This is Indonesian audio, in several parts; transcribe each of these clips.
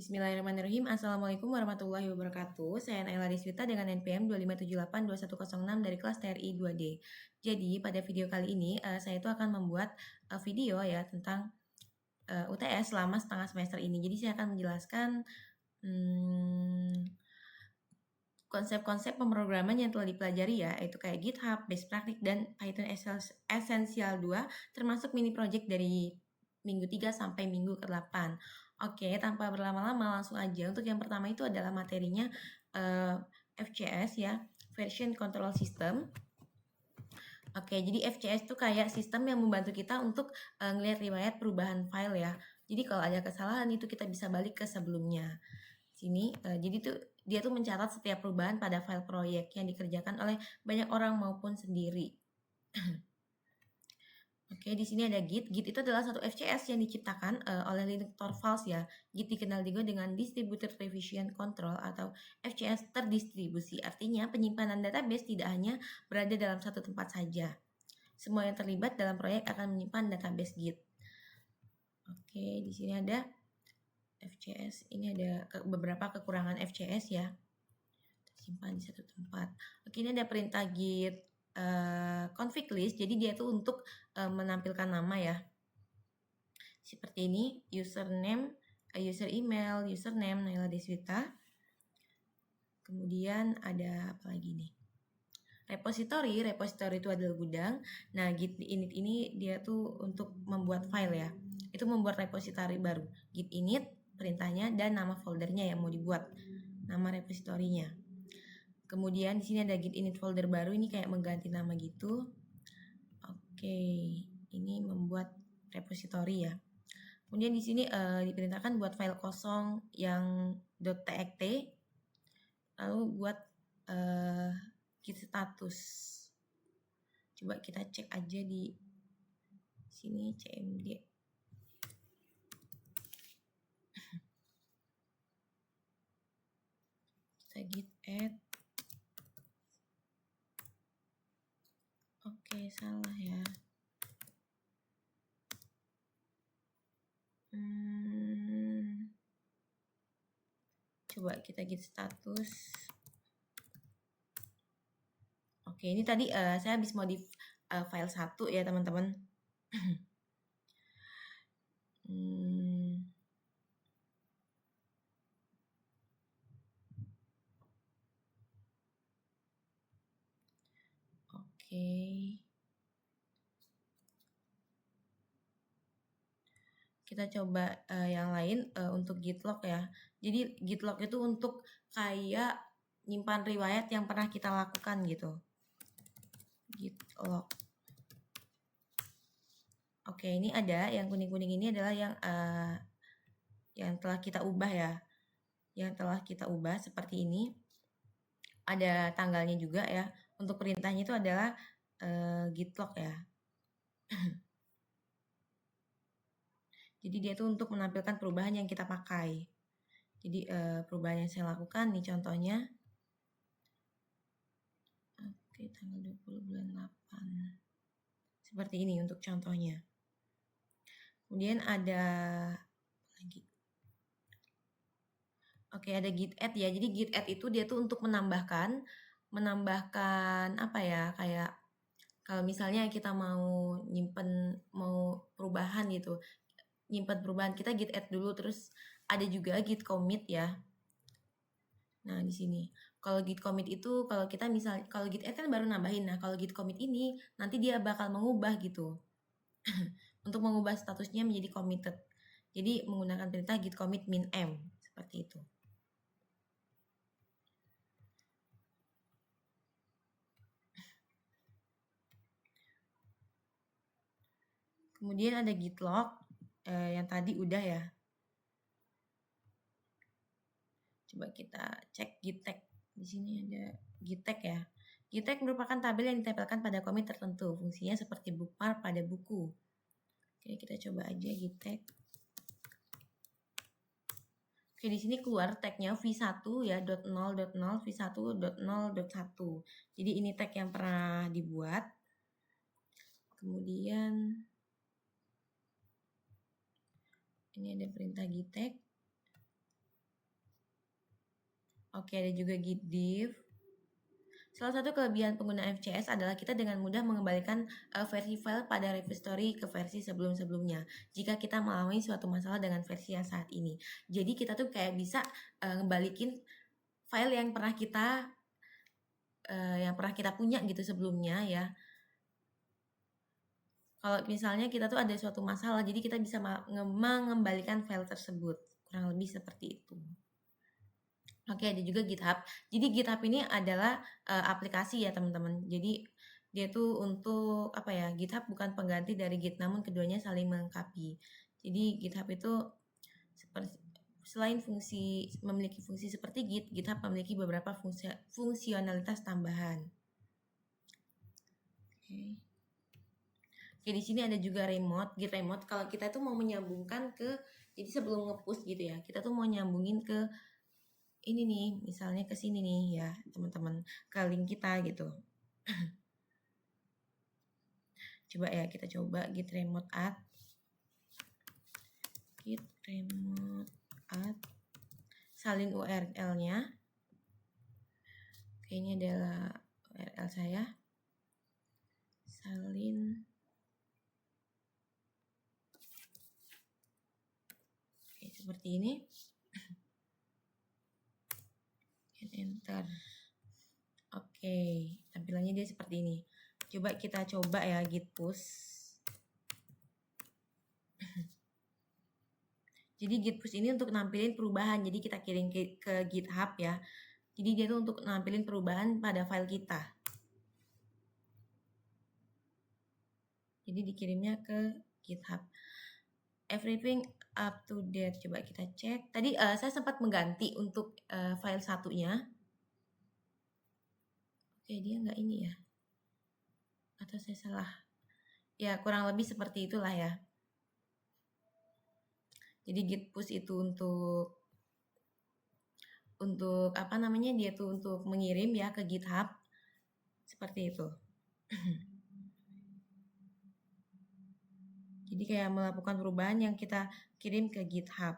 Bismillahirrahmanirrahim. Assalamualaikum warahmatullahi wabarakatuh. Saya Naila Deswita dengan NPM 25782106 dari kelas TRI 2D. Jadi pada video kali ini saya itu akan membuat video ya tentang UTS selama setengah semester ini. Jadi saya akan menjelaskan konsep-konsep pemrograman yang telah dipelajari ya, yaitu kayak GitHub, Best Practice, dan Python Essential 2, termasuk mini project dari minggu 3 sampai minggu ke-8. Oke, tanpa berlama-lama langsung aja. Untuk yang pertama itu adalah materinya FCS ya, Version Control System. Oke, jadi FCS itu kayak sistem yang membantu kita untuk ngelihat riwayat perubahan file ya. Jadi kalau ada kesalahan itu kita bisa balik ke sebelumnya. Sini, jadi dia tuh mencatat setiap perubahan pada file proyek yang dikerjakan oleh banyak orang maupun sendiri. Oke, di sini ada Git. Git itu adalah satu FCS yang diciptakan oleh Linus Torvalds ya. Git dikenal juga dengan Distributed Revision Control atau FCS terdistribusi. Artinya penyimpanan database tidak hanya berada dalam satu tempat saja. Semua yang terlibat dalam proyek akan menyimpan database Git. Oke, di sini ada FCS. Ini ada beberapa kekurangan FCS ya. Simpan di satu tempat. Oke, ini ada perintah git config list. Jadi dia tuh untuk menampilkan nama ya. Seperti ini, username, user email, username Naila Deswita. Kemudian ada apa lagi nih? Repository itu adalah gudang. Nah, git init ini dia tuh untuk membuat file ya. Itu membuat repository baru. Git init perintahnya dan nama foldernya yang mau dibuat. Nama repositorinya. Kemudian di sini ada git init folder baru, ini kayak mengganti nama gitu. Oke, ini membuat repository ya. Kemudian di sini diperintahkan buat file kosong yang .txt, lalu buat git status. Coba kita cek aja di sini cmd. Kita git add. Oke, salah ya. Coba kita git status. Oke, ini tadi saya habis modif file 1 ya teman-teman. Oke. Kita coba yang lain untuk git log ya. Jadi git log itu untuk kayak nyimpan riwayat yang pernah kita lakukan gitu. Git log. Oke, ini ada yang kuning-kuning ini adalah yang telah kita ubah ya. Yang telah kita ubah seperti ini. Ada tanggalnya juga ya. Untuk perintahnya itu adalah git log ya. Jadi dia tuh untuk menampilkan perubahan yang kita pakai. Jadi perubahan yang saya lakukan nih contohnya. Oke, tanggal 20 bulan 8. Seperti ini untuk contohnya. Kemudian ada lagi. Oke, ada git add ya. Jadi git add itu dia tuh untuk menambahkan apa ya, kayak kalau misalnya kita mau perubahan gitu. Nyimpen perubahan, kita git add dulu, terus ada juga git commit ya. Nah, di sini. Kalau git commit itu kalau git add kan baru nambahin. Nah, kalau git commit ini nanti dia bakal mengubah gitu. Untuk mengubah statusnya menjadi committed. Jadi menggunakan perintah git commit min m seperti itu. Kemudian ada git log yang tadi udah ya. Coba kita cek git tag. Di sini ada git tag ya. Git tag merupakan tabel yang ditempelkan pada commit tertentu. Fungsinya seperti bookmark pada buku. Oke, kita coba aja git tag. Oke, di sini keluar tagnya v1 ya, .0.0, v1.0.1. Jadi ini tag yang pernah dibuat. Kemudian ini ada perintah git tag. Oke, ada juga git diff. Salah satu kelebihan penggunaan FCS adalah kita dengan mudah mengembalikan versi file pada repository ke versi sebelum-sebelumnya jika kita mengalami suatu masalah dengan versi yang saat ini. Jadi kita tuh kayak bisa ngebalikin file yang pernah kita punya gitu sebelumnya ya. Kalau misalnya kita tuh ada suatu masalah, jadi kita bisa mengembalikan file tersebut. Kurang lebih seperti itu. Oke, ada juga GitHub. Jadi GitHub ini adalah aplikasi ya teman-teman. Jadi dia tuh untuk apa ya? GitHub bukan pengganti dari Git, namun keduanya saling melengkapi. Jadi GitHub itu selain memiliki fungsi seperti Git, GitHub memiliki beberapa fungsionalitas tambahan. Oke, di sini ada juga remote, Git remote. Kalau kita tuh mau menyambungkan jadi sebelum nge-push gitu ya, kita tuh mau nyambungin ke ini nih, misalnya ke sini nih ya, teman-teman, ke link kita gitu. Coba ya, kita coba git remote add. Git remote add. Salin URL-nya. Oke, ini adalah URL saya. Salin. Oke, seperti ini. Enter. Oke, tampilannya dia seperti ini. Coba kita coba ya git push. Jadi git push ini untuk nampilin perubahan. Jadi kita kirim ke GitHub ya. Jadi dia tuh untuk nampilin perubahan pada file kita. Jadi dikirimnya ke GitHub. Everything up to date. Coba kita cek. Tadi saya sempat mengganti untuk file satunya. Oke, dia nggak ini ya. Atau saya salah. Ya, kurang lebih seperti itulah ya. Jadi git push itu untuk apa namanya? Dia tuh untuk mengirim ya ke GitHub. Seperti itu. Jadi kayak melakukan perubahan yang kita kirim ke GitHub.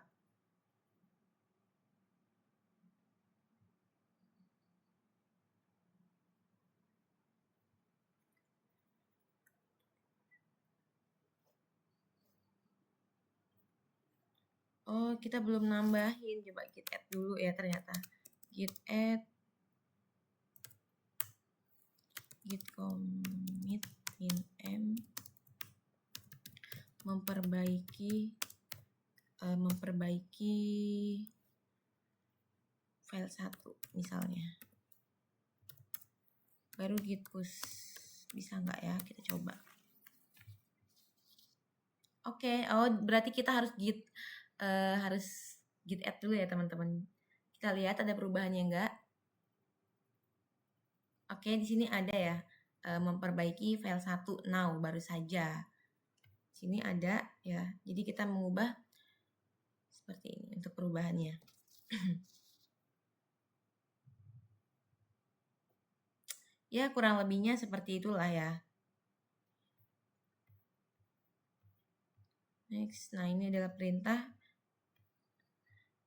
Oh, kita belum nambahin. Coba git add dulu ya ternyata. Git add. Git commit min m. Memperbaiki file 1 misalnya. Baru git push. Bisa nggak ya? Kita coba. Oke, berarti kita harus git add dulu ya teman-teman. Kita lihat ada perubahannya enggak. Oke, di sini ada ya memperbaiki file 1 now baru saja. Sini ada ya. Jadi kita mengubah seperti ini untuk perubahannya. Ya, kurang lebihnya seperti itulah ya. Next, nah ini adalah perintah.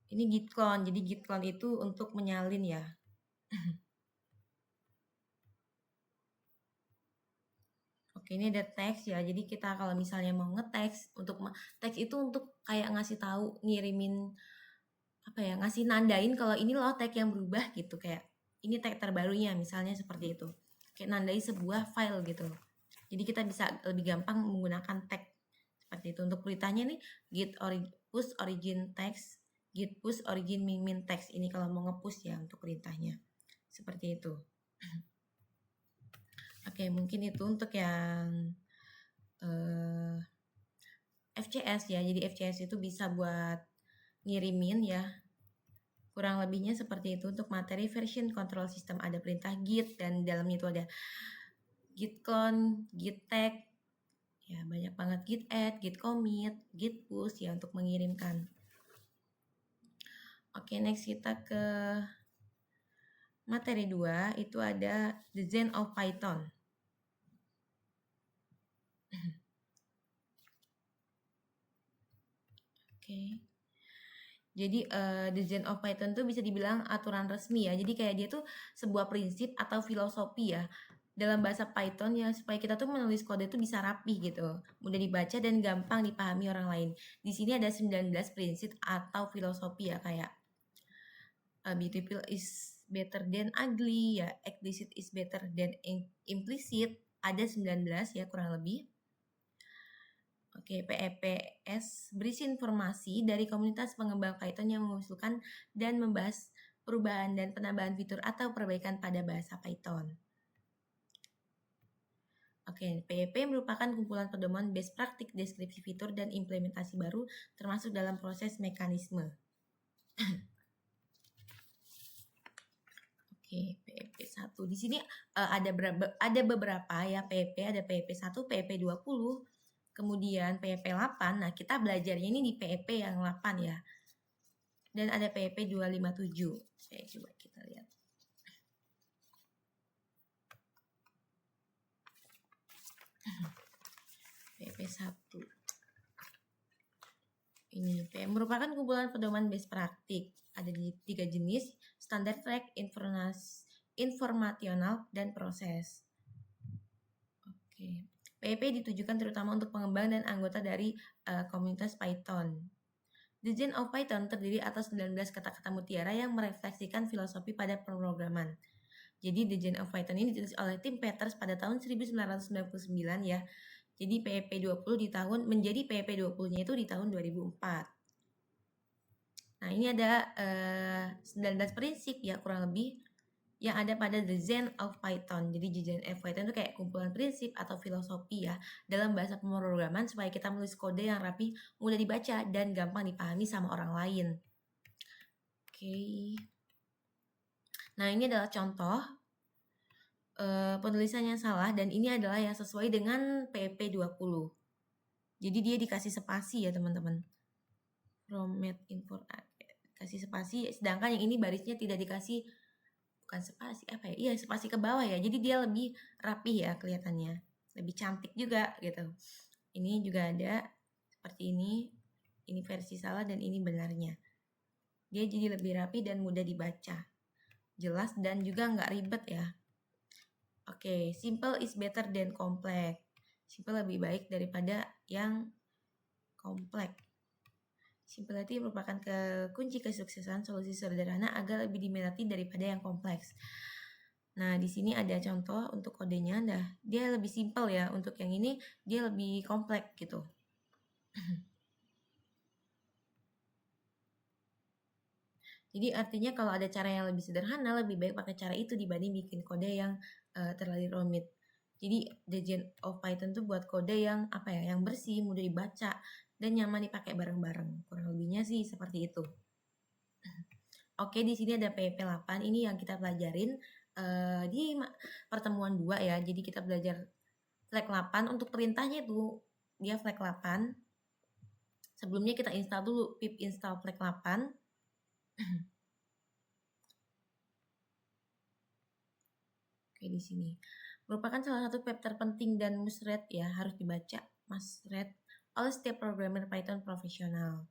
Ini git clone, jadi git clone itu untuk menyalin ya. Oke, ini ada teks ya. Jadi kita kalau misalnya mau ngeteks, teks itu untuk kayak ngasih tahu, ngirimin apa ya, ngasih nandain kalau ini loh tag yang berubah gitu, kayak ini tag terbarunya misalnya seperti itu. Kayak nandain sebuah file gitu. Jadi kita bisa lebih gampang menggunakan tag seperti itu. Untuk perintahnya nih git push origin text, git push origin min text. Ini kalau mau nge-push ya untuk perintahnya. Seperti itu. Oke, mungkin itu untuk yang FCS ya. Jadi FCS itu bisa buat ngirimin ya. Kurang lebihnya seperti itu. Untuk materi version control system ada perintah git dan dalamnya itu ada git clone, git tag, ya banyak banget, git add, git commit, git push ya untuk mengirimkan. Oke, next kita ke materi 2, itu ada design of Python. Oke. Jadi Design of Python tuh bisa dibilang aturan resmi ya. Jadi kayak dia tuh sebuah prinsip atau filosofi ya dalam bahasa Python ya, supaya kita tuh menulis kode tuh bisa rapi gitu, mudah dibaca dan gampang dipahami orang lain. Di sini ada 19 prinsip atau filosofi ya, kayak beautiful is better than ugly ya, explicit is better than implicit, ada 19 ya kurang lebih. Oke, PEPS berisi informasi dari komunitas pengembang Python yang mengusulkan dan membahas perubahan dan penambahan fitur atau perbaikan pada bahasa Python. Oke, PEP merupakan kumpulan pedoman best praktik deskripsi fitur dan implementasi baru termasuk dalam proses mekanisme. Oke, PEP 1. Di sini ada beberapa ya PEP, ada PEP 1, PEP 20, kemudian PEP 8. Nah, kita belajarnya ini di PEP yang 8 ya. Dan ada PEP 257. Oke, coba kita lihat. PEP 1. Ini merupakan kumpulan pedoman best praktik. Ada di 3 jenis, standar track, informasional, dan proses. Oke. PEP ditujukan terutama untuk pengembang dan anggota dari komunitas Python. Design of Python terdiri atas 19 kata-kata mutiara yang merefleksikan filosofi pada pemrograman. Jadi Design of Python ini ditulis oleh Tim Peters pada tahun 1999 ya. Jadi PEP 20 menjadi PEP 20-nya itu di tahun 2004. Nah, ini ada 19 prinsip ya kurang lebih yang ada pada Design of Python. Jadi Design of Python itu kayak kumpulan prinsip atau filosofi ya dalam bahasa pemrograman supaya kita menulis kode yang rapi, mudah dibaca, dan gampang dipahami sama orang lain. Oke. Nah, ini adalah contoh penulisan yang salah dan ini adalah yang sesuai dengan PEP 20. Jadi dia dikasih spasi ya teman-teman. Format import kasih spasi, sedangkan yang ini barisnya tidak dikasih, bukan spasi apa ya? Iya, spasi ke bawah ya. Jadi dia lebih rapi ya kelihatannya. Lebih cantik juga gitu. Ini juga ada seperti ini. Ini versi salah dan ini benarnya. Dia jadi lebih rapi dan mudah dibaca. Jelas dan juga nggak ribet ya. Oke, simple is better than complex. Simple lebih baik daripada yang kompleks. Simplicity merupakan kunci kesuksesan solusi sederhana agar lebih diminati daripada yang kompleks. Nah, di sini ada contoh untuk kodenya. Nah, dia lebih simple ya. Untuk yang ini dia lebih kompleks gitu. Jadi artinya kalau ada cara yang lebih sederhana, lebih baik pakai cara itu dibanding bikin kode yang terlalu rumit. Jadi Design of Python tuh buat kode yang apa ya, yang bersih, mudah dibaca, dan nyaman dipakai bareng-bareng. Kurang lebihnya sih seperti itu. Oke, di sini ada PEP 8. Ini yang kita pelajarin di pertemuan 2 ya. Jadi kita belajar flag 8. Untuk perintahnya itu dia flag 8. Sebelumnya kita install dulu pip install flag 8. Oke, di sini merupakan salah satu pep terpenting dan must-read ya, harus dibaca, must-read oleh setiap programmer Python profesional.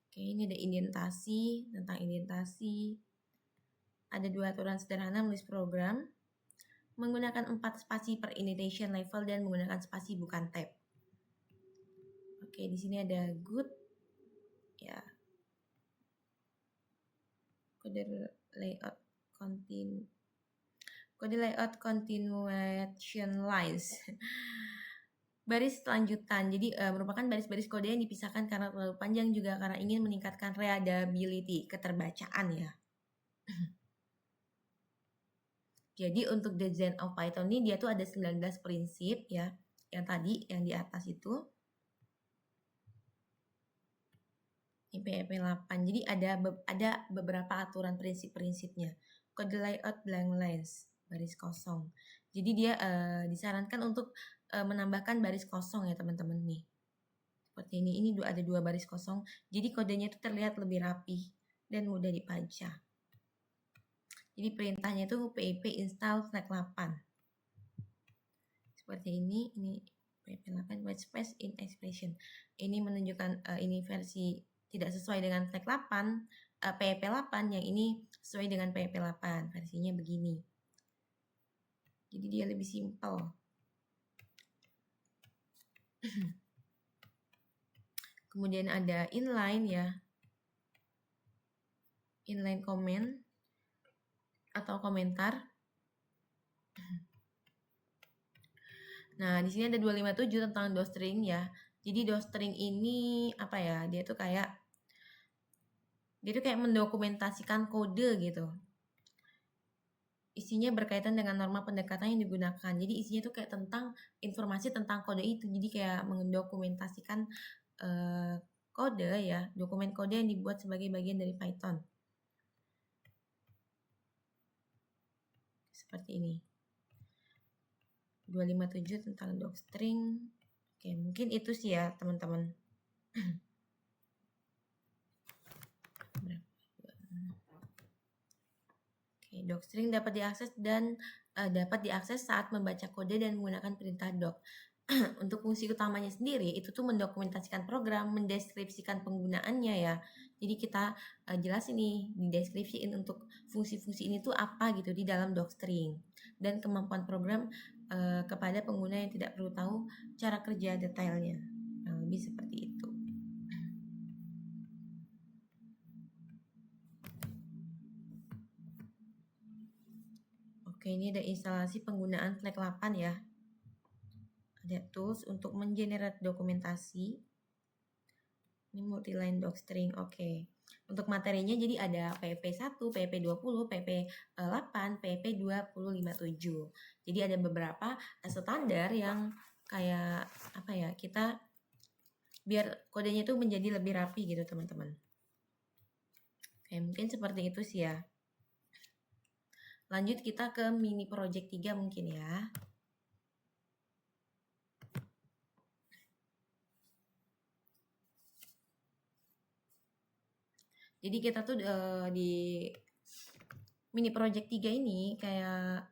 Oke, ini ada indentasi, tentang indentasi. Ada 2 aturan sederhana menulis program, menggunakan 4 spasi per indentation level dan menggunakan spasi bukan tab. Oke, di sini ada good ya. Kode layout continuation lines. Baris lanjutan. Jadi merupakan baris-baris kode yang dipisahkan karena terlalu panjang, juga karena ingin meningkatkan readability, keterbacaan ya. Jadi untuk Design of Python ini dia tuh ada 19 prinsip ya. Yang tadi yang di atas itu. Ini PEP 8. Jadi ada beberapa aturan prinsip-prinsipnya. Kode layout blank lines, baris kosong. Jadi dia disarankan untuk menambahkan baris kosong ya teman-teman nih. Seperti ini ada 2 baris kosong. Jadi kodenya itu terlihat lebih rapi dan mudah dibaca. Jadi perintahnya itu pip install flag 8. Seperti ini PHP 8 white space in expression. Ini menunjukkan ini versi tidak sesuai dengan flag 8, PHP 8, yang ini sesuai dengan PHP 8, versinya begini. Jadi dia lebih simpel. Kemudian ada inline ya. Inline comment atau komentar. Nah, di sini ada 257 tentang docstring ya. Jadi docstring ini apa ya? Dia tuh kayak mendokumentasikan kode gitu. Isinya berkaitan dengan norma pendekatan yang digunakan. Jadi isinya tuh kayak tentang informasi tentang kode itu. Jadi kayak mendokumentasikan kode ya, dokumen kode yang dibuat sebagai bagian dari Python. Seperti ini. 257 tentang docstring. Oke, mungkin itu sih ya, teman-teman. Oke, docstring dapat diakses saat membaca kode dan menggunakan perintah doc. Untuk fungsi utamanya sendiri itu tuh mendokumentasikan program, mendeskripsikan penggunaannya ya. Jadi kita jelas ini dideskripsiin untuk fungsi-fungsi ini tuh apa gitu di dalam docstring, dan kemampuan program kepada pengguna yang tidak perlu tahu cara kerja detailnya. Nah, lebih seperti itu. Oke, ini ada instalasi penggunaan flag 8 ya. Ada tools untuk mengenerate dokumentasi. Ini multi-line docstring. Oke. Untuk materinya jadi ada PHP 1, PHP 20, PHP 8, PHP 2057. Jadi ada beberapa standar yang kayak apa ya, kita biar kodenya itu menjadi lebih rapi gitu, teman-teman. Oke, mungkin seperti itu sih ya. Lanjut kita ke mini project 3 mungkin ya. Jadi kita tuh di mini project 3 ini kayak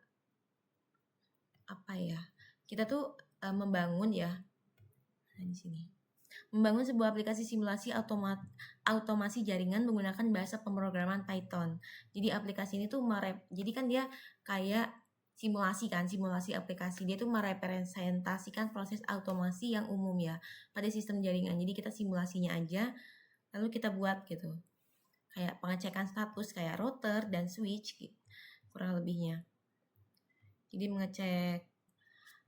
apa ya? Kita tuh membangun ya. Nah, di sini. Membangun sebuah aplikasi simulasi automasi jaringan menggunakan bahasa pemrograman Python. Jadi aplikasi ini tuh jadi kan dia kayak simulasi aplikasi. Dia tuh merepresentasikan proses automasi yang umum ya pada sistem jaringan. Jadi kita simulasinya aja lalu kita buat gitu. Kayak pengecekan status kayak router dan switch gitu, kurang lebihnya. Jadi mengecek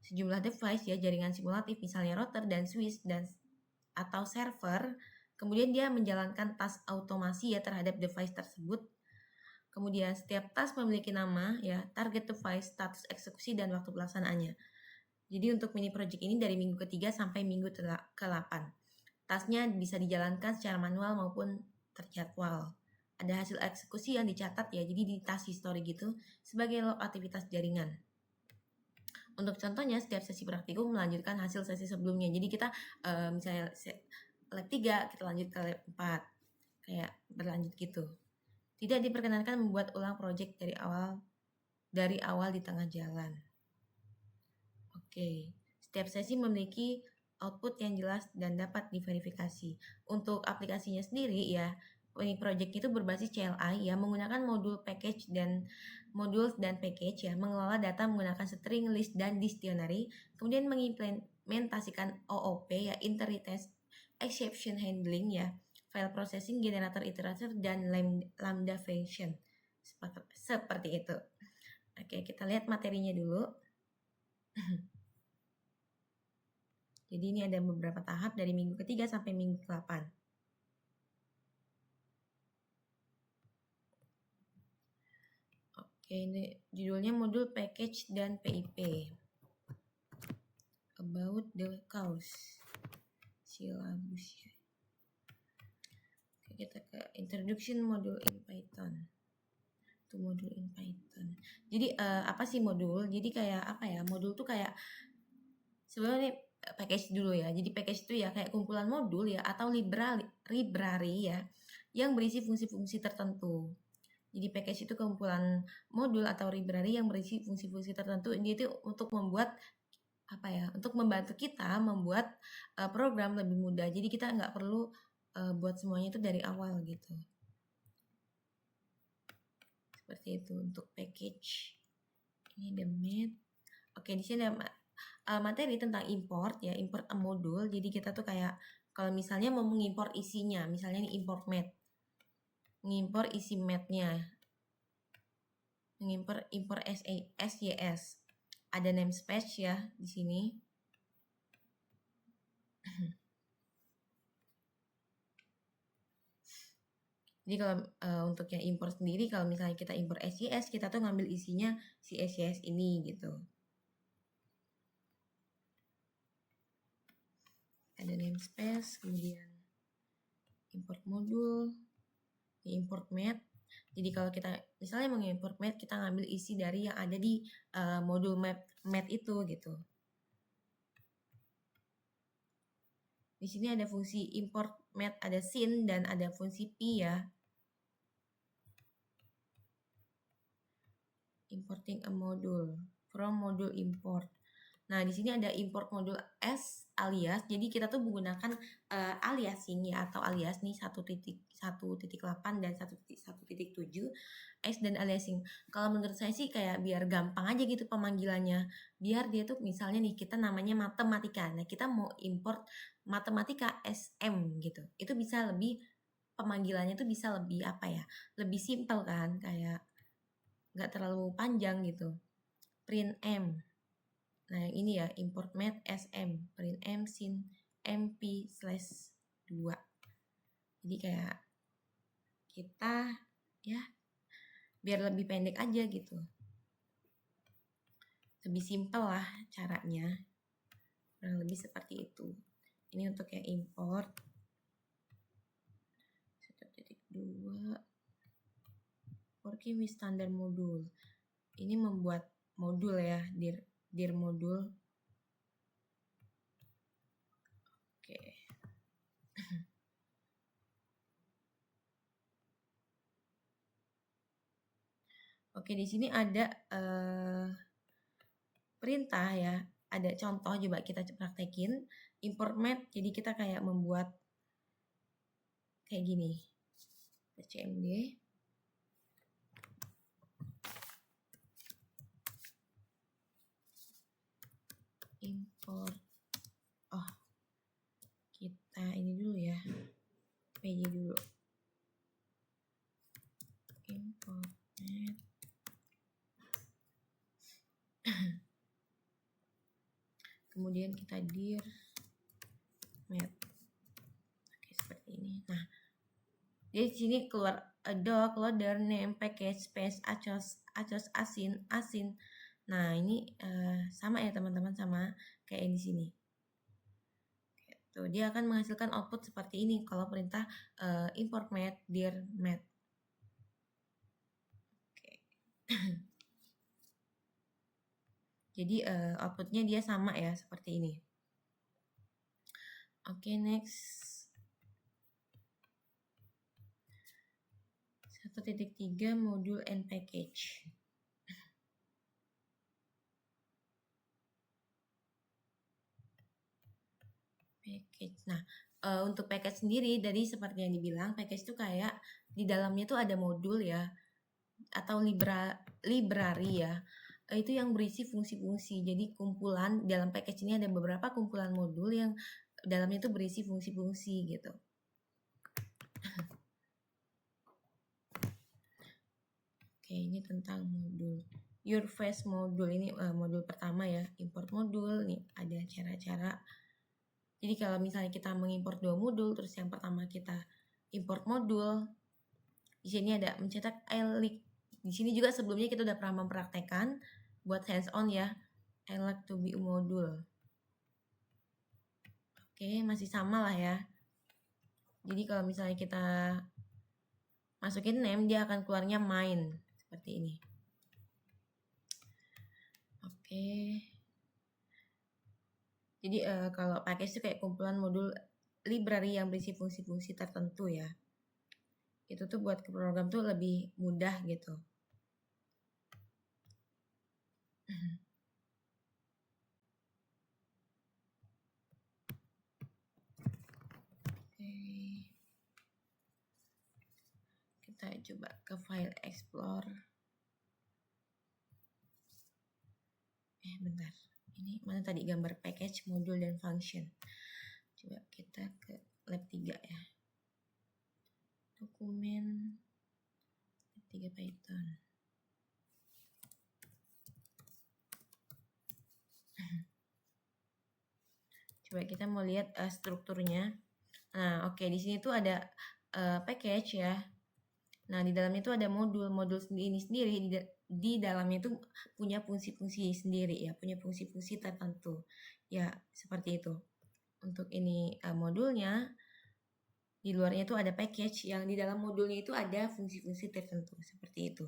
sejumlah device ya, jaringan simulatif misalnya router dan switch atau server. Kemudian dia menjalankan task automasi ya terhadap device tersebut. Kemudian setiap task memiliki nama ya, target device, status eksekusi, dan waktu pelaksanaannya. Jadi untuk mini project ini dari minggu ke-3 sampai minggu ke-8. Tasknya bisa dijalankan secara manual maupun terjadwal. Ada hasil eksekusi yang dicatat ya, jadi di task history gitu sebagai log aktivitas jaringan. Untuk contohnya, setiap sesi praktikum melanjutkan hasil sesi sebelumnya. Jadi kita misalnya lab 3, kita lanjut ke lab 4. Kayak berlanjut gitu. Tidak diperkenankan membuat ulang project dari awal di tengah jalan. Oke, setiap sesi memiliki output yang jelas dan dapat diverifikasi. Untuk aplikasinya sendiri ya, ini project itu berbasis CLI ya, menggunakan modul dan package ya, mengelola data menggunakan string, list, dan dictionary, kemudian mengimplementasikan OOP ya, inheritance exception handling ya, file processing, generator iterator, dan lambda function. Seperti itu. Oke, kita lihat materinya dulu. Jadi ini ada beberapa tahap dari minggu ke-3 sampai minggu ke-8. Oke, ini judulnya modul package dan PIP. About the cause. Silabus ya. Oke, kita ke introduction module in Python. Itu modul in Python. Jadi apa sih modul? Jadi kayak apa ya? Modul tuh kayak sebenarnya package dulu ya. Jadi package itu ya kayak kumpulan modul ya atau library ya yang berisi fungsi-fungsi tertentu. Jadi package itu kumpulan modul atau library yang berisi fungsi-fungsi tertentu. Ini itu untuk membuat apa ya, untuk membantu kita membuat program lebih mudah. Jadi kita nggak perlu buat semuanya itu dari awal gitu. Seperti itu untuk package. Ini the math. Oke, di sini ada materi tentang import ya, import a modul. Jadi kita tuh kayak kalau misalnya mau mengimpor isinya, misalnya ini import math. Mengimpor isi math-nya. Import SYS. Ada namespace ya di sini. Jadi kalau untuk yang import sendiri, kalau misalnya kita import SYS, kita tuh ngambil isinya si SYS ini gitu. Ada namespace, kemudian import modul, import math. Jadi kalau kita misalnya mengimport math, kita ngambil isi dari yang ada di modul math itu gitu. Di sini ada fungsi import math, ada sin dan ada fungsi p ya. Importing a module from module import. Nah, di sini ada import modul S alias. Jadi kita tuh menggunakan aliasing ya, atau alias nih 1.1.8 dan 1.1.7 S dan aliasing. Kalau menurut saya sih kayak biar gampang aja gitu pemanggilannya. Biar dia tuh misalnya nih kita namanya matematika. Nah, kita mau import matematika SM gitu. Itu bisa lebih pemanggilannya tuh bisa lebih apa ya? Lebih simpel kan, kayak nggak terlalu panjang gitu. Print M. Nah, yang ini ya, import math SM, print M sin MP/2. Jadi kayak kita ya biar lebih pendek aja gitu. Lebih simpel lah caranya. Kurang lebih seperti itu. Ini untuk yang import. 1.2 working with standard module. Ini membuat modul ya, dir modul. Oke. Oke, di sini ada perintah ya. Ada contoh, coba kita praktekin. Import math, jadi kita kayak membuat kayak gini. CMD. Import. Oh, kita ini dulu ya. PJ dulu. Import math. Kemudian kita dir math. Oke, seperti ini. Nah, di sini keluar doc, loader, name, package, space, acos, asin. Nah, ini sama ya teman-teman, sama kayak di sini. Gitu. Dia akan menghasilkan output seperti ini kalau perintah import math, dir math. Oke. Jadi outputnya dia sama ya, seperti ini. Oke, next. 1.3 modul and package. Package. Nah, untuk package sendiri dari seperti yang dibilang, package itu kayak di dalamnya tuh ada modul ya, atau library ya. Itu yang berisi fungsi-fungsi. Jadi kumpulan dalam package ini ada beberapa kumpulan modul yang dalamnya itu berisi fungsi-fungsi gitu. Oke, ini tentang modul. Your first modul ini modul pertama ya, import modul. Nih ada cara-cara. Jadi kalau misalnya kita mengimport 2 modul, terus yang pertama kita import modul. Di sini ada mencetak ELIC. Di sini juga sebelumnya kita udah pernah mempraktekkan buat hands on ya. I like to be a module. Oke, masih sama lah ya. Jadi kalau misalnya kita masukin name, dia akan keluarnya main seperti ini. Oke. Jadi kalau package itu kayak kumpulan modul library yang berisi fungsi-fungsi tertentu ya. Itu tuh buat ke program tuh lebih mudah gitu. Kita coba ke file explore. Bentar. Ini mana tadi gambar package, modul, dan function. Coba kita ke lab 3 ya. Dokumen lab 3 Python. Coba kita mau lihat strukturnya. Nah, oke, di sini tuh ada package ya. Nah, di dalamnya itu ada modul ini sendiri di dalamnya itu punya fungsi-fungsi sendiri ya, punya fungsi-fungsi tertentu. Ya, seperti itu. Untuk ini modulnya, di luarnya itu ada package yang di dalam modulnya itu ada fungsi-fungsi tertentu seperti itu.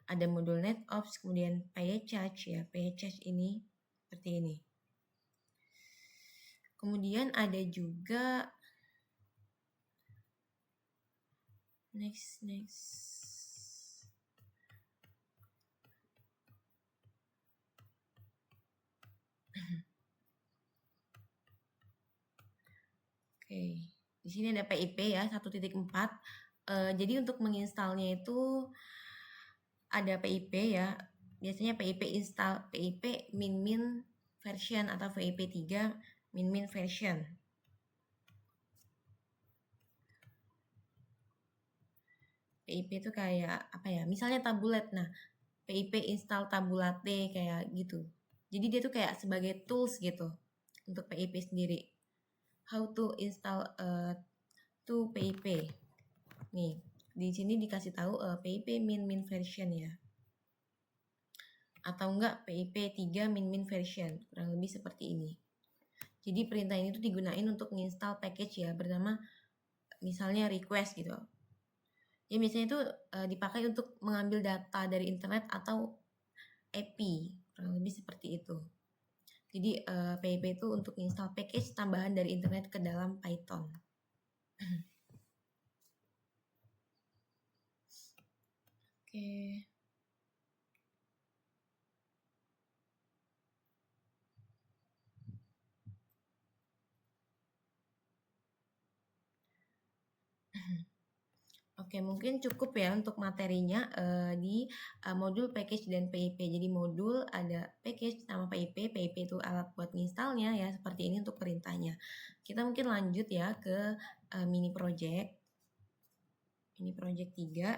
Ada modul NetOps, kemudian PyCharge ya, PyCharge ini seperti ini. Kemudian ada juga next. Oke, di sini ada PIP ya 1.4. Jadi untuk menginstalnya itu ada PIP ya. Biasanya PIP install PIP min version atau PIP 3 min version. PIP itu kayak apa ya? Misalnya tabulate. Nah, PIP install tabulate kayak gitu. Jadi dia tuh kayak sebagai tools gitu untuk PIP sendiri. How to install to PIP. Nih, di sini dikasih tahu PIP min version ya. Atau enggak PIP 3 min version, kurang lebih seperti ini. Jadi perintah ini tuh digunain untuk menginstal package ya, bernama misalnya request gitu. Ya biasanya itu dipakai untuk mengambil data dari internet atau API, kurang lebih seperti itu. Jadi PIP itu untuk menginstal package tambahan dari internet ke dalam Python. Oke. Oke, mungkin cukup ya untuk materinya di modul package dan PIP. Jadi modul ada package sama PIP. PIP itu alat buat nginstalnya ya, seperti ini untuk perintahnya. Kita mungkin lanjut ya ke mini project. Mini project 3.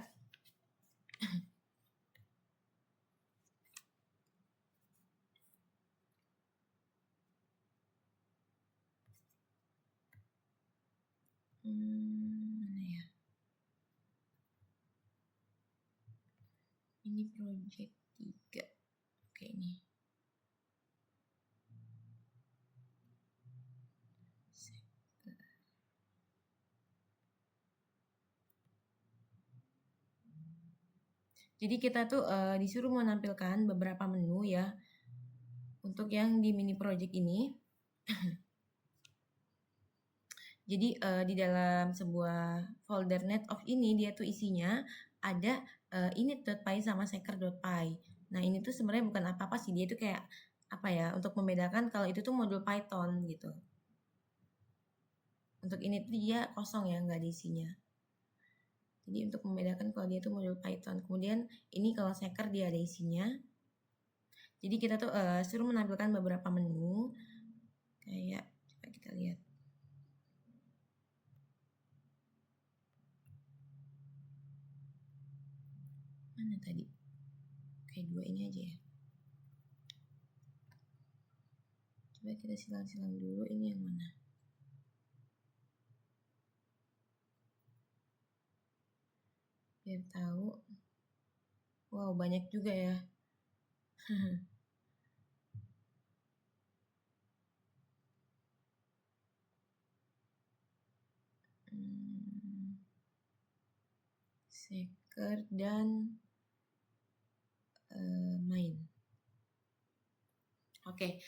Mana ya? Ini project 3. Oke, ini. Jadi kita tuh disuruh menampilkan beberapa menu ya untuk yang di mini project ini. Jadi di dalam sebuah folder NetOps ini dia tuh isinya ada init.py sama seeker.py. Nah ini tuh sebenarnya bukan apa-apa sih, dia tuh kayak apa ya, untuk membedakan kalau itu tuh modul Python gitu. Untuk init tuh dia kosong ya, nggak ada isinya. Jadi untuk membedakan kalau dia tuh modul Python. Kemudian ini kalau seeker dia ada isinya. Jadi kita tuh suruh menampilkan beberapa menu. Kayak coba kita lihat. Mana tadi? Kayak dua ini aja ya. Coba kita silang-silang dulu, ini yang mana? Biar tahu. Wow, banyak juga ya. Seeker dan main. Oke,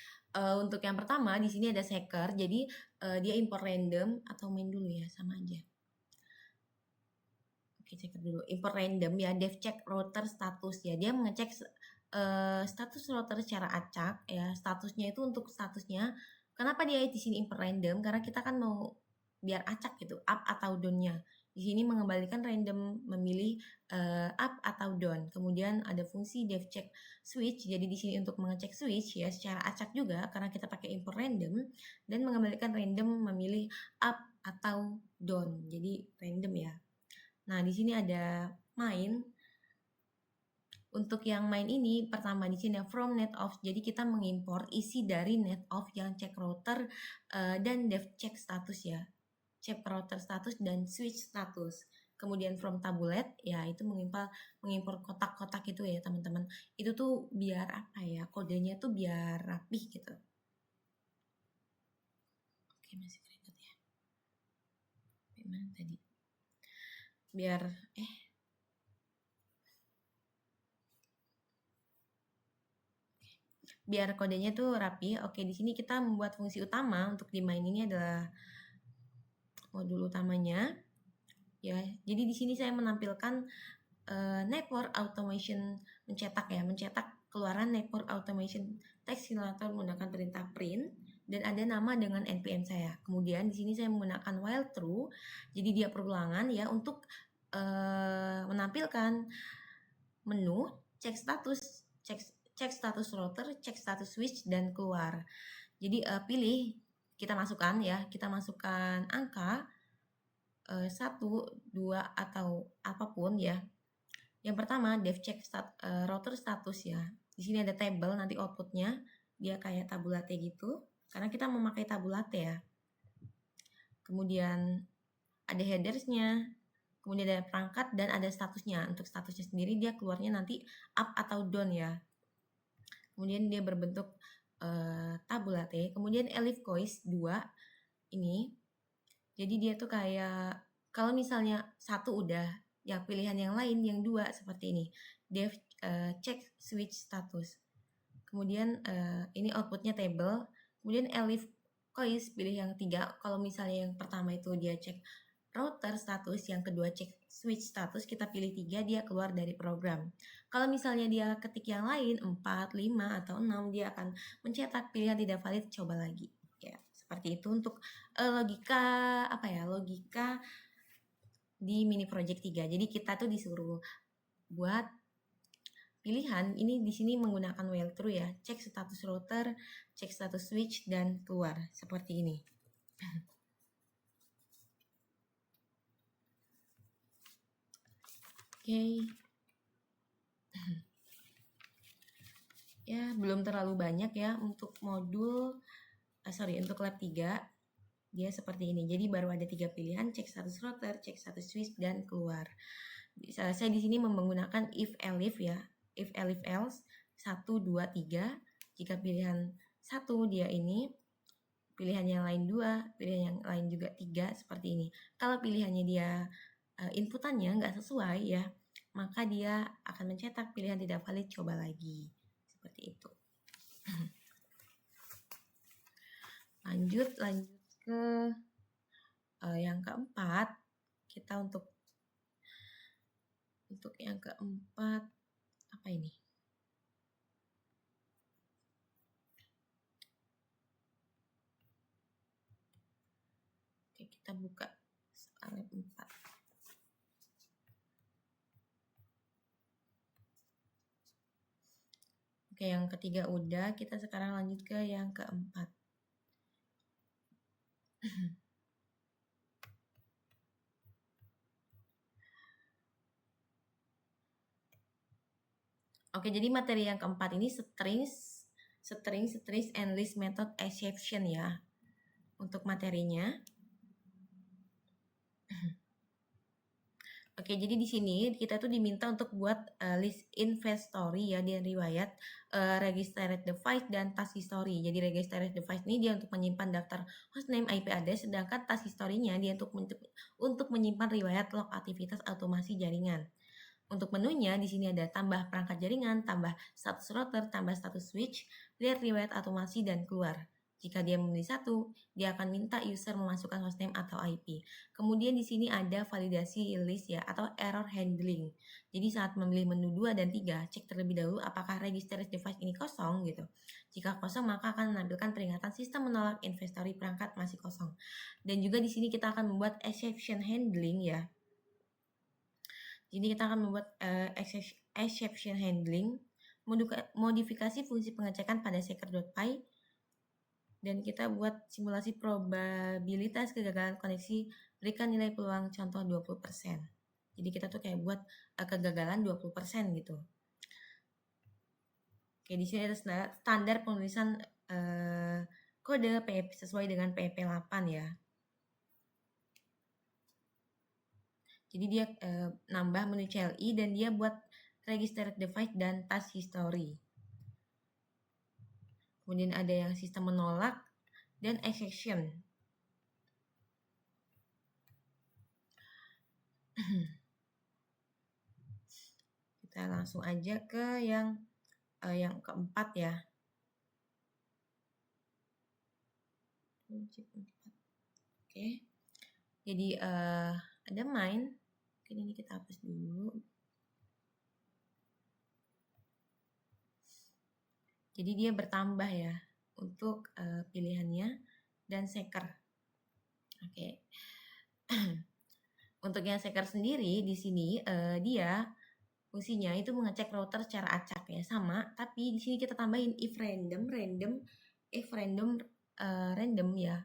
untuk yang pertama di sini ada seeker, jadi dia import random atau main dulu ya, sama aja. Oke, seeker dulu. Import random ya, dev check router status ya. Dia mengecek status router secara acak ya. Statusnya itu untuk statusnya. Kenapa dia di sini import random? Karena kita kan mau biar acak gitu, up atau down-nya. Di sini mengembalikan random, memilih up atau down. Kemudian ada fungsi def check switch. Jadi di sini untuk mengecek switch ya secara acak juga karena kita pakai import random, dan mengembalikan random memilih up atau down. Jadi random ya. Nah, di sini ada main. Untuk yang main ini pertama di sini from net of. Jadi kita mengimpor isi dari net of yang check router dan def check status ya. Check router status dan switch status. Kemudian from tablet ya itu mengimpor kotak-kotak itu ya teman-teman. Itu tuh biar apa ya, kodenya tuh biar rapih gitu. Oke, masih keringet ya. Gimana tadi? Biar kodenya tuh rapi. Oke, di sini kita membuat fungsi utama untuk di main ini adalah modul utamanya ya. Jadi di sini saya menampilkan network automation mencetak keluaran network automation text simulator menggunakan perintah print, dan ada nama dengan npm saya. Kemudian di sini saya menggunakan while true. Jadi dia perulangan ya untuk menampilkan menu cek status router, cek status switch, dan keluar. Jadi pilih, kita masukkan angka 1, 2 atau apapun ya. Yang pertama def check router status ya. Di sini ada table, nanti outputnya dia kayak tabulate gitu karena kita memakai tabulate ya. Kemudian ada headersnya, kemudian ada perangkat, dan ada statusnya. Untuk statusnya sendiri dia keluarnya nanti up atau down ya. Kemudian dia berbentuk tabulate. Kemudian elif choice 2 ini, jadi dia tuh kayak kalau misalnya satu udah, ya pilihan yang lain yang dua seperti ini, def check switch status. Kemudian ini outputnya table. Kemudian elif choice pilih yang 3. Kalau misalnya yang pertama itu dia cek router status, yang kedua cek switch status, kita pilih 3, dia keluar dari program. Kalau misalnya dia ketik yang lain 4, 5 atau 6, dia akan mencetak pilihan tidak valid, coba lagi ya. Seperti itu untuk logika di mini project 3. Jadi kita tuh disuruh buat pilihan ini di sini menggunakan while true ya, cek status router, cek status switch, dan keluar seperti ini. Oke. Ya, belum terlalu banyak ya untuk modul untuk lab 3. Dia seperti ini. Jadi baru ada 3 pilihan, cek status router, cek status switch, dan keluar. Saya di sini menggunakan if elif ya. If elif else 1, 2, 3. Jika pilihan 1 dia ini, pilihan yang lain 2, pilihan yang lain juga 3, seperti ini. Kalau pilihannya dia inputannya nggak sesuai ya, maka dia akan mencetak pilihan tidak valid, coba lagi. Seperti itu. Lanjut ke yang keempat. Kita untuk yang keempat apa ini? Oke, kita buka soal 4. Oke, yang ketiga udah, kita sekarang lanjut ke yang keempat. Oke, jadi materi yang keempat ini strings and list method exception ya. Untuk materinya. Oke, jadi di sini kita tuh diminta untuk buat list inventory ya, dia riwayat, registered device, dan task history. Jadi registered device ini dia untuk menyimpan daftar hostname, IP address, sedangkan task history-nya dia untuk menyimpan riwayat log aktivitas otomasi jaringan. Untuk menunya di sini ada tambah perangkat jaringan, tambah status router, tambah status switch, lihat riwayat otomasi, dan keluar. Jika dia memilih 1, dia akan minta user memasukkan hostname atau IP. Kemudian di sini ada validasi list ya, atau error handling. Jadi saat memilih menu 2 dan 3, cek terlebih dahulu apakah registered device ini kosong gitu. Jika kosong, maka akan menampilkan peringatan sistem menolak inventory perangkat masih kosong. Dan juga di sini kita akan membuat exception handling ya. Jadi kita akan membuat exception handling, modifikasi fungsi pengecekan pada seeker.py, dan kita buat simulasi probabilitas kegagalan koneksi, berikan nilai peluang contoh 20%. Jadi kita tuh kayak buat kegagalan 20% gitu. Oke, di sini ada standar penulisan kode PEP sesuai dengan PEP 8 ya. Jadi dia nambah menu CLI dan dia buat registered device dan task history. Kemudian ada yang sistem menolak dan exception. Kita langsung aja ke yang keempat ya. Oke. Jadi ada main. Mungkin ini kita hapus dulu. Jadi dia bertambah ya untuk pilihannya dan seeker. Oke. Untuk yang seeker sendiri di sini dia fungsinya itu mengecek router secara acak ya, sama, tapi di sini kita tambahin if random ya.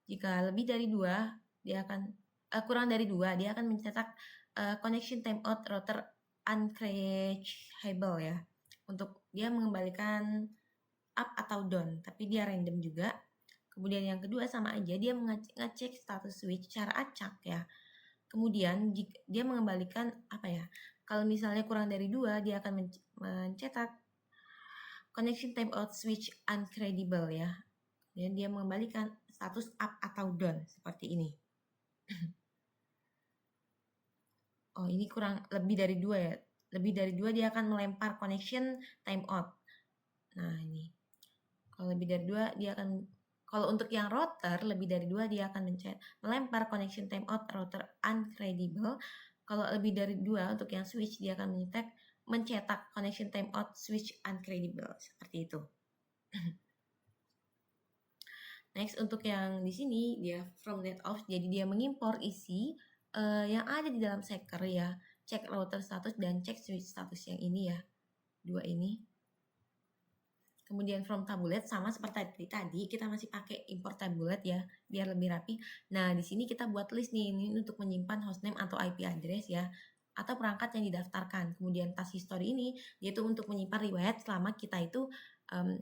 Jika lebih dari 2, dia akan kurang dari 2, dia akan mencetak connection timeout router uncrashable ya. Untuk dia mengembalikan up atau down, tapi dia random juga. Kemudian yang kedua sama aja, dia ngecek status switch secara acak ya. Kemudian dia mengembalikan apa ya? Kalau misalnya kurang dari 2, dia akan mencetak connection timeout switch uncredible ya. Dan dia mengembalikan status up atau down seperti ini. Oh, ini kurang lebih dari 2 ya. Lebih dari 2 dia akan melempar connection timeout. Nah, ini. Kalau lebih dari 2 dia akan, kalau untuk yang router lebih dari 2 dia akan melempar connection timeout router uncredible. Kalau lebih dari 2 untuk yang switch dia akan mencetak connection timeout switch uncredible seperti itu. Next untuk yang di sini dia from net off, jadi dia mengimpor isi yang ada di dalam seeker ya. Cek router status dan cek switch status yang ini ya. 2 ini. Kemudian from tablet sama seperti tadi kita masih pakai import tablet ya biar lebih rapi. Nah, di sini kita buat list nih ini untuk menyimpan hostname atau IP address ya atau perangkat yang didaftarkan. Kemudian task history ini yaitu untuk menyimpan riwayat selama kita itu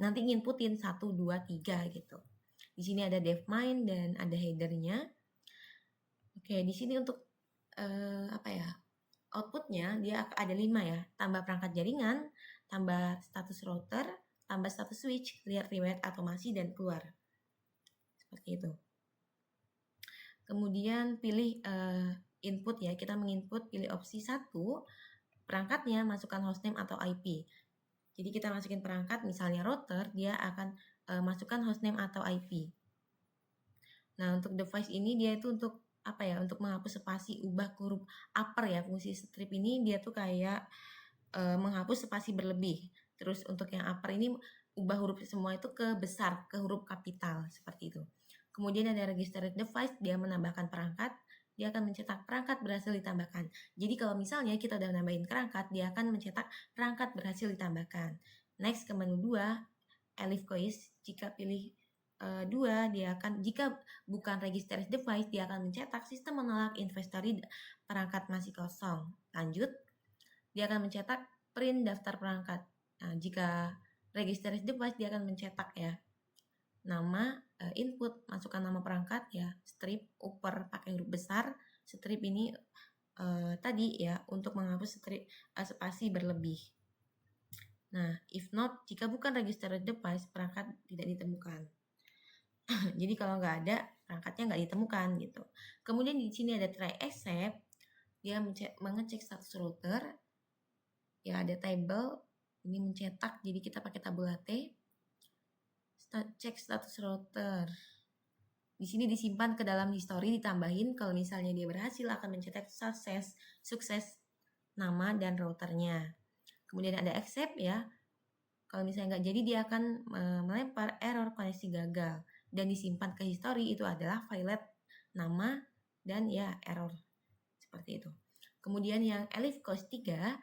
nanti nginputin 1 2 3 gitu. Di sini ada devmine dan ada headernya. Oke, di sini untuk outputnya dia ada 5 ya. Tambah perangkat jaringan, tambah status router, tambah status switch, lihat riwayat automasi dan keluar. Seperti itu. Kemudian pilih input ya. Kita menginput, pilih opsi 1, perangkatnya masukkan hostname atau IP. Jadi kita masukin perangkat, misalnya router, dia akan masukkan hostname atau IP. Nah, untuk device ini dia itu untuk apa ya? Untuk menghapus spasi, ubah ke huruf upper ya. Fungsi strip ini dia tuh kayak menghapus spasi berlebih. Terus untuk yang upper ini ubah huruf semua itu ke besar, ke huruf kapital seperti itu. Kemudian ada registered device, dia menambahkan perangkat, dia akan mencetak perangkat berhasil ditambahkan. Jadi kalau misalnya kita udah nambahin perangkat, dia akan mencetak perangkat berhasil ditambahkan. Next ke menu 2, elif choice, jika pilih 2, dia akan, jika bukan registered device, dia akan mencetak sistem menolak inventory perangkat masih kosong. Lanjut, dia akan mencetak print daftar perangkat. Nah, jika registered device dia akan mencetak ya nama input, masukkan nama perangkat ya, strip upper pakai huruf besar, strip ini tadi ya untuk menghapus strip spasi berlebih. Nah, if not, jika bukan registered device perangkat tidak ditemukan. Jadi kalau nggak ada perangkatnya nggak ditemukan gitu. Kemudian di sini ada try except, dia mengecek status router. Ya ada table, ini mencetak, jadi kita pakai tabulate. Cek status router. Di sini disimpan ke dalam history, ditambahin kalau misalnya dia berhasil akan mencetak sukses nama dan routernya. Kemudian ada accept ya. Kalau misalnya nggak jadi dia akan melempar error koneksi gagal dan disimpan ke history itu adalah file nama dan ya error seperti itu. Kemudian yang elif cos 3,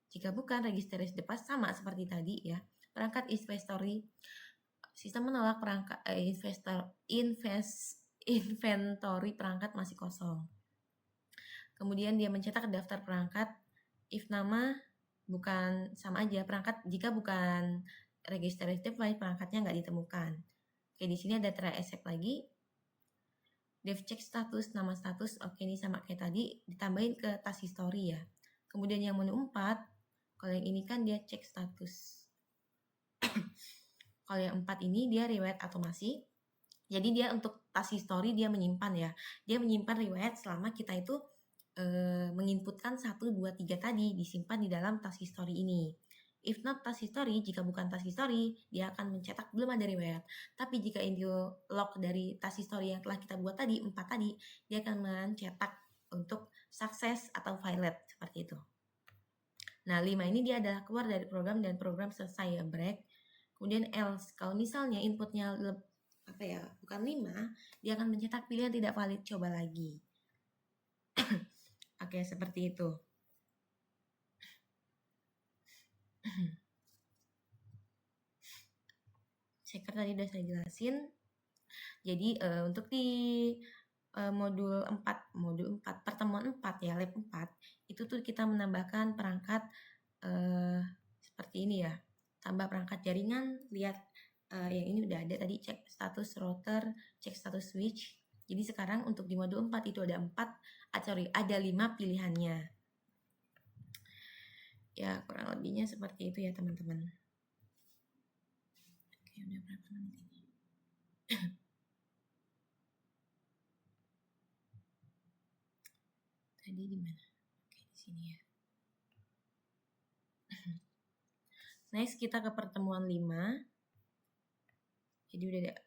jika bukan register is the past, sama seperti tadi ya. Perangkat inventory, sistem menolak perangkat inventory perangkat masih kosong. Kemudian dia mencetak daftar perangkat if nama bukan, sama aja, perangkat jika bukan register is defined, perangkatnya nggak ditemukan. Oke, di sini ada try accept lagi. Dev check status, nama status, oke ini sama kayak tadi, ditambahin ke task history ya. Kemudian yang menu 4, kalau yang ini kan dia cek status. Kalau yang 4 ini dia riwayat otomasi. Jadi dia untuk task history dia menyimpan ya. Dia menyimpan riwayat selama kita itu menginputkan 1, 2, 3 tadi, disimpan di dalam task history ini. If not task history, jika bukan task history, dia akan mencetak belum ada riwayat. Tapi jika info log dari task history yang telah kita buat tadi, 4 tadi, dia akan mencetak untuk sukses atau violet, seperti itu. Nah, 5 ini dia adalah keluar dari program dan program selesai ya, break. Kemudian else, kalau misalnya inputnya bukan 5, dia akan mencetak pilihan tidak valid, coba lagi. Oke, seperti itu. Checker tadi udah saya jelasin. Jadi untuk di modul 4, pertemuan 4 ya, lab 4, itu tuh kita menambahkan perangkat seperti ini ya. Tambah perangkat jaringan, lihat yang ini udah ada tadi, cek status router, cek status switch. Jadi sekarang untuk di modul 4 itu ada 5 pilihannya. Ya, kurang lebihnya seperti itu ya teman-teman. Oke, udah berapa menit ini? Tadi di mana? Oke, di sini ya. Next kita ke pertemuan 5. Jadi udah ada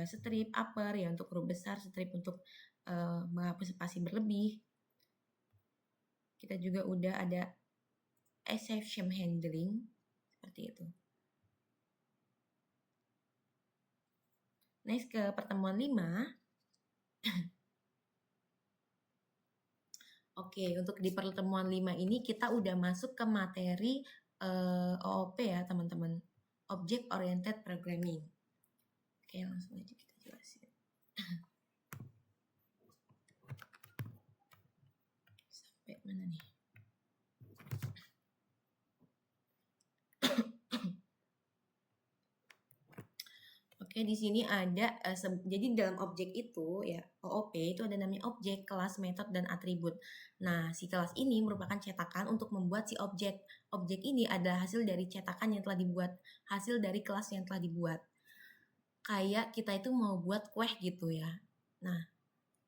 strip upper ya untuk huruf besar, strip untuk menghapus spasi berlebih. Kita juga udah ada exception handling seperti itu. Next ke pertemuan 5. Oke, untuk di pertemuan 5 ini kita udah masuk ke materi OOP ya teman-teman. Object Oriented Programming. Oke, langsung aja kita jelasin. Sampai mana nih? Oke, di sini ada jadi dalam objek itu ya, OOP itu ada namanya objek, kelas, metode, dan atribut. Nah, si kelas ini merupakan cetakan untuk membuat si objek. Objek ini adalah hasil dari cetakan yang telah dibuat, hasil dari kelas yang telah dibuat. Kayak kita itu mau buat kue gitu ya. Nah,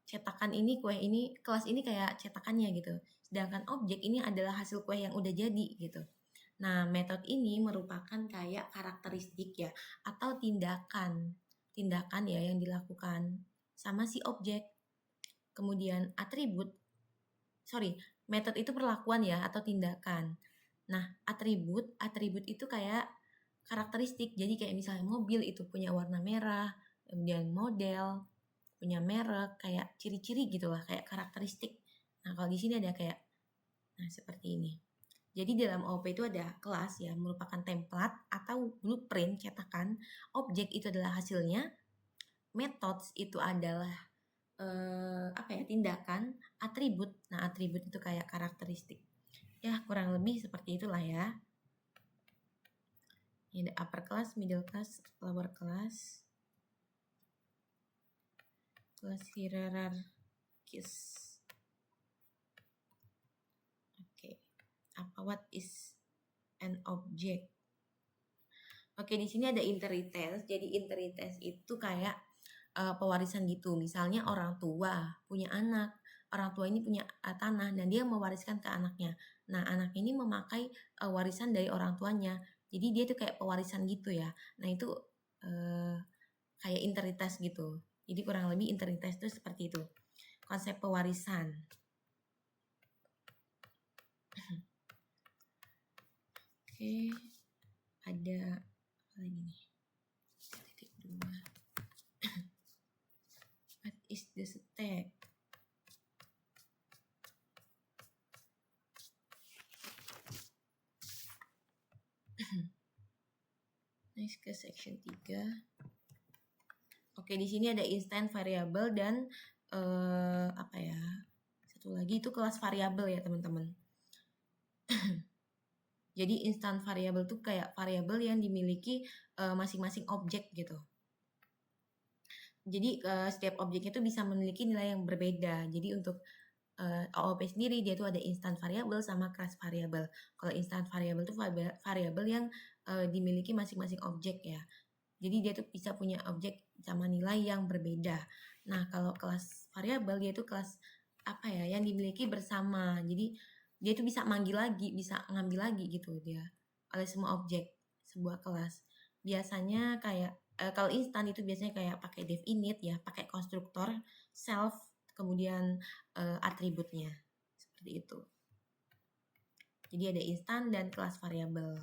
cetakan ini, kue ini, kelas ini kayak cetakannya gitu. Sedangkan objek ini adalah hasil kue yang udah jadi gitu. Nah, metode ini merupakan kayak karakteristik ya, atau tindakan ya yang dilakukan sama si objek. Kemudian metode itu perlakuan ya, atau tindakan. Nah, atribut itu kayak karakteristik. Jadi kayak misalnya mobil itu punya warna merah, kemudian model, punya merek, kayak ciri-ciri gitu lah, kayak karakteristik. Nah, kalau di sini ada kayak, nah seperti ini. Jadi dalam OOP itu ada kelas ya, merupakan template atau blueprint cetakan. Objek itu adalah hasilnya. Methods itu adalah tindakan. Atribut, nah atribut itu kayak karakteristik. Ya kurang lebih seperti itulah ya. Ini ada upper class, middle class, lower class, class hierarchies. What is an object? Oke, di sini ada inheritance. Jadi inheritance itu kayak pewarisan gitu. Misalnya orang tua punya anak, orang tua ini punya tanah dan dia mewariskan ke anaknya. Nah, anak ini memakai warisan dari orang tuanya. Jadi dia itu kayak pewarisan gitu ya. Nah, itu kayak inheritance gitu. Jadi kurang lebih inheritance itu seperti itu. Konsep pewarisan. Oke, ada apa lagi nih? Titik 2. What is the stack? Next ke section 3. Oke, di sini ada instant variable dan apa ya? Satu lagi itu kelas variabel ya, teman-teman. Jadi instant variable tuh kayak variabel yang dimiliki masing-masing objek gitu. Jadi setiap objeknya itu bisa memiliki nilai yang berbeda. Jadi untuk OOP sendiri dia tuh ada instant variable sama class variable. Kalau instant variable itu variabel yang dimiliki masing-masing objek ya. Jadi dia tuh bisa punya objek sama nilai yang berbeda. Nah, kalau kelas variabel dia tuh kelas apa ya, yang dimiliki bersama. Jadi dia tuh bisa manggil lagi, bisa ngambil lagi gitu dia oleh semua objek sebuah kelas. Biasanya kayak kalau instan itu biasanya kayak pakai def init ya, pakai konstruktor, self, kemudian atributnya. Seperti itu. Jadi ada instan dan kelas variabel.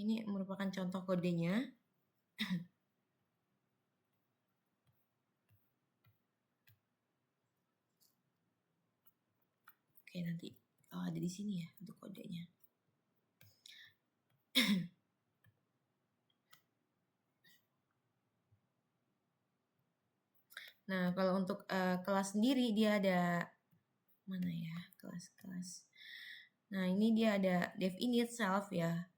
Ini merupakan contoh kodenya. Oke, nanti ada di sini ya untuk kodenya. Nah, kalau untuk kelas sendiri dia ada mana ya kelas-kelas. Nah, ini dia ada def init self ya.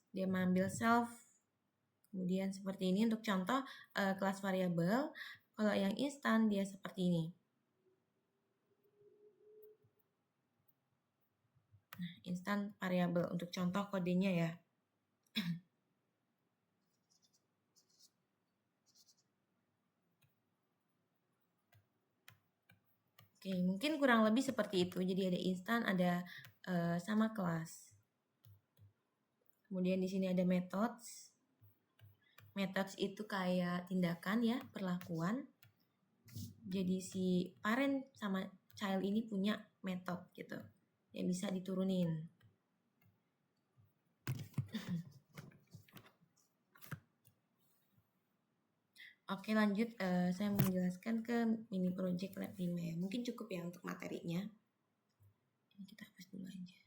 Dia mengambil self. Kemudian seperti ini untuk contoh kelas variabel. Kalau yang instan dia seperti ini. Nah, instan variabel untuk contoh kodenya ya. Oke, mungkin kurang lebih seperti itu. Jadi ada instan, ada sama kelas. Kemudian di sini ada methods. Methods itu kayak tindakan ya, perlakuan. Jadi si parent sama child ini punya method gitu. Yang bisa diturunin. Oke, lanjut saya menjelaskan ke mini project lab 5 ya. Mungkin cukup ya untuk materinya. Ini kita hapus dulu aja.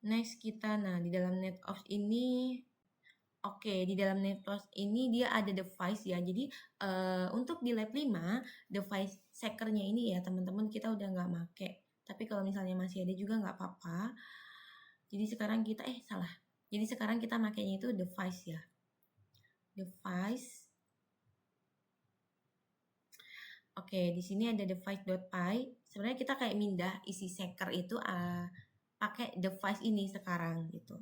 Next kita, nah di dalam NetOps ini, oke, di dalam NetOps ini dia ada device ya. Jadi untuk di lab 5, device seeker-nya ini ya teman-teman kita udah nggak make. Tapi kalau misalnya masih ada juga nggak apa-apa. Jadi sekarang kita, salah. Jadi sekarang kita makainya itu device ya. Device. Oke, di sini ada device.py. Sebenarnya kita kayak mindah isi seeker itu pakai device ini sekarang gitu.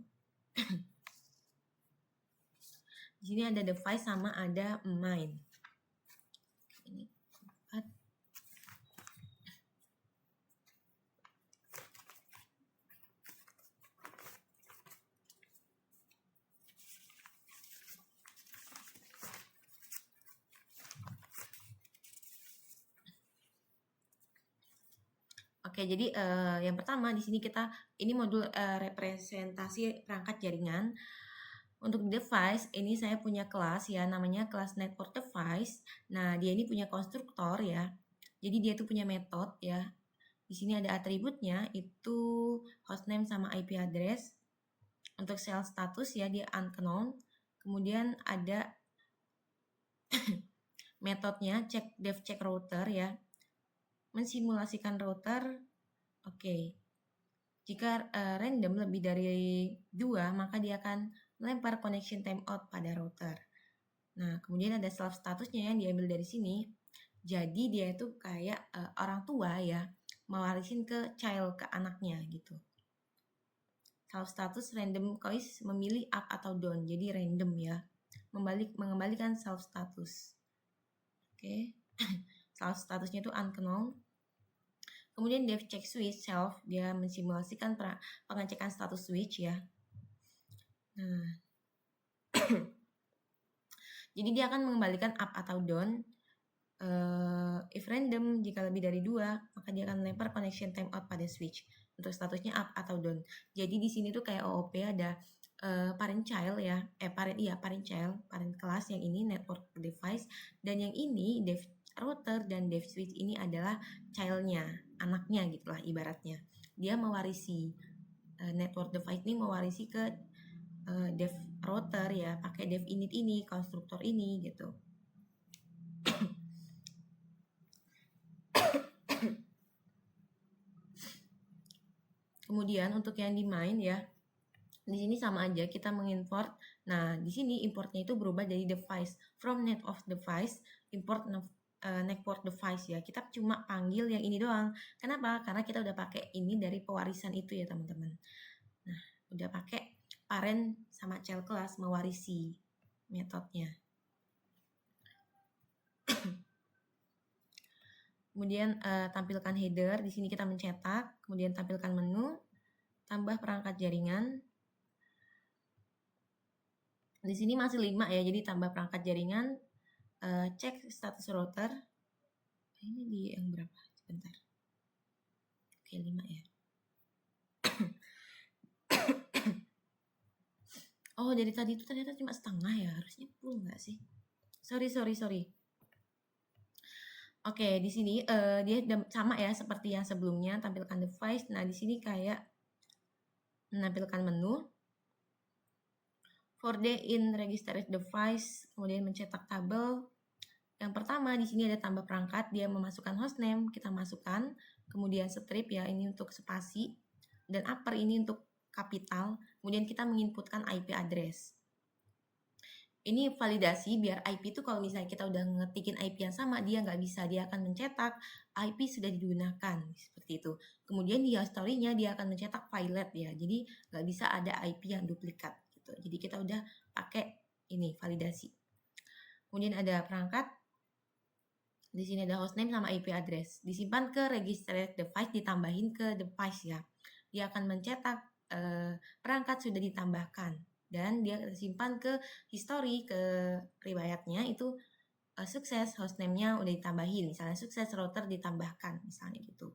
Di sini ada device sama ada main. Ini 4. Oke, jadi yang pertama di sini kita ini modul representasi perangkat jaringan. Untuk device ini saya punya kelas ya, namanya kelas network device. Nah, dia ini punya konstruktor ya. Jadi dia tuh punya metode ya. Di sini ada atributnya itu hostname sama IP address. Untuk shell status ya dia unknown. Kemudian ada metodenya def check router ya. Mensimulasikan router. Oke. Jika random lebih dari 2, maka dia akan melempar connection timeout pada router. Nah, kemudian ada self statusnya yang diambil dari sini. Jadi dia itu kayak orang tua ya, mewarisin ke child, ke anaknya gitu. Self status random choice memilih up atau down, jadi random ya. Mengembalikan self status. Oke. Self statusnya itu unknown. Kemudian def check switch self, dia mensimulasikan pengecekan status switch ya. Nah, jadi dia akan mengembalikan up atau down. If random, jika lebih dari 2, maka dia akan melempar connection timeout pada switch. Untuk statusnya up atau down. Jadi di sini tuh kayak OOP ada parent child ya, parent child, parent class yang ini network device, dan yang ini dev router dan dev switch ini adalah childnya, anaknya gitulah ibaratnya. Dia mewarisi network device ini mewarisi ke dev router ya, pakai dev init ini, konstruktor ini gitu. Kemudian untuk yang di main ya, di sini sama aja kita mengimport. Nah, di sini importnya itu berubah dari device, from net of device, import network device ya. Kita cuma panggil yang ini doang. Kenapa? Karena kita udah pakai ini dari pewarisan itu ya teman-teman. Nah, udah pakai parent sama child class mewarisi metodenya. Kemudian tampilkan header, di sini kita mencetak, kemudian tampilkan menu, tambah perangkat jaringan. Di sini masih 5 ya, jadi tambah perangkat jaringan, cek status router. Ini di yang berapa? Sebentar. Oke, 5 ya. Oh, dari tadi itu ternyata cuma setengah ya, harusnya full nggak sih? Sorry. Oke, di sini dia sama ya seperti yang sebelumnya, tampilkan device. Nah, di sini kayak menampilkan menu, for the in registered device, kemudian mencetak tabel. Yang pertama di sini ada tambah perangkat, dia memasukkan hostname, kita masukkan, kemudian strip ya ini untuk spasi, dan upper ini untuk kapital, kemudian kita menginputkan IP address. Ini validasi biar IP itu kalau misalnya kita udah ngetikin IP yang sama, dia nggak bisa, dia akan mencetak IP sudah digunakan, seperti itu. Kemudian di history-nya dia akan mencetak filelet ya, jadi nggak bisa ada IP yang duplikat gitu. Jadi kita udah pakai ini validasi. Kemudian ada perangkat, di sini ada hostname sama IP address, disimpan ke registered device, ditambahin ke device ya. Dia akan mencetak perangkat sudah ditambahkan. Dan dia simpan ke history, ke riwayatnya itu sukses, hostname-nya udah ditambahin, misalnya sukses router ditambahkan, misalnya gitu.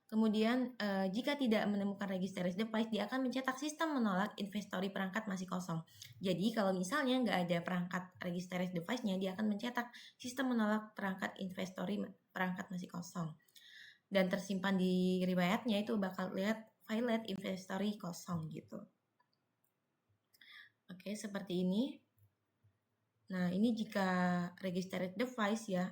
Kemudian jika tidak menemukan registered device, dia akan mencetak sistem menolak inventory perangkat masih kosong. Jadi kalau misalnya nggak ada perangkat registered device-nya, dia akan mencetak sistem menolak perangkat inventory perangkat masih kosong. Dan tersimpan di riwayatnya itu bakal lihat filelet inventory kosong gitu. Oke, seperti ini. Nah, ini jika registered device ya.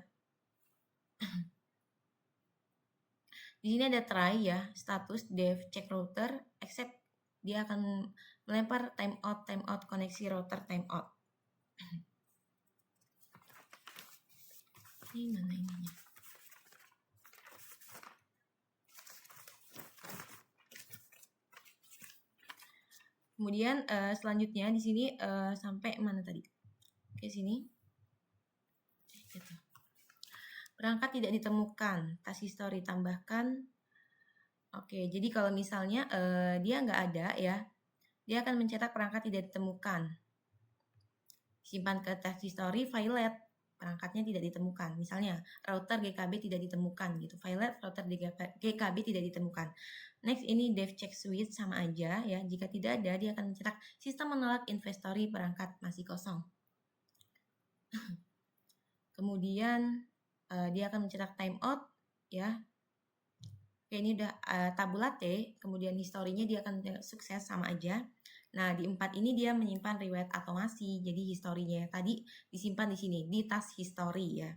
Di sini ada try ya, status dev check router, except dia akan melempar timeout koneksi router timeout. Ini mana ininya? Kemudian selanjutnya di sini sampai mana tadi? Oke, sini. Gitu. Perangkat tidak ditemukan, task history tambahkan. Oke, jadi kalau misalnya dia nggak ada ya, dia akan mencetak perangkat tidak ditemukan. Simpan ke task history filelet, perangkatnya tidak ditemukan. Misalnya router GKB tidak ditemukan gitu, filelet router GKB tidak ditemukan. Next ini dev check switch sama aja ya, jika tidak ada dia akan mencetak sistem menolak inventory perangkat masih kosong. Kemudian dia akan mencetak timeout ya. Oke, ini udah tabulate, kemudian historinya dia akan sukses sama aja. Nah, di 4 ini dia menyimpan riwayat automasi. Jadi historinya tadi disimpan di sini di task history ya.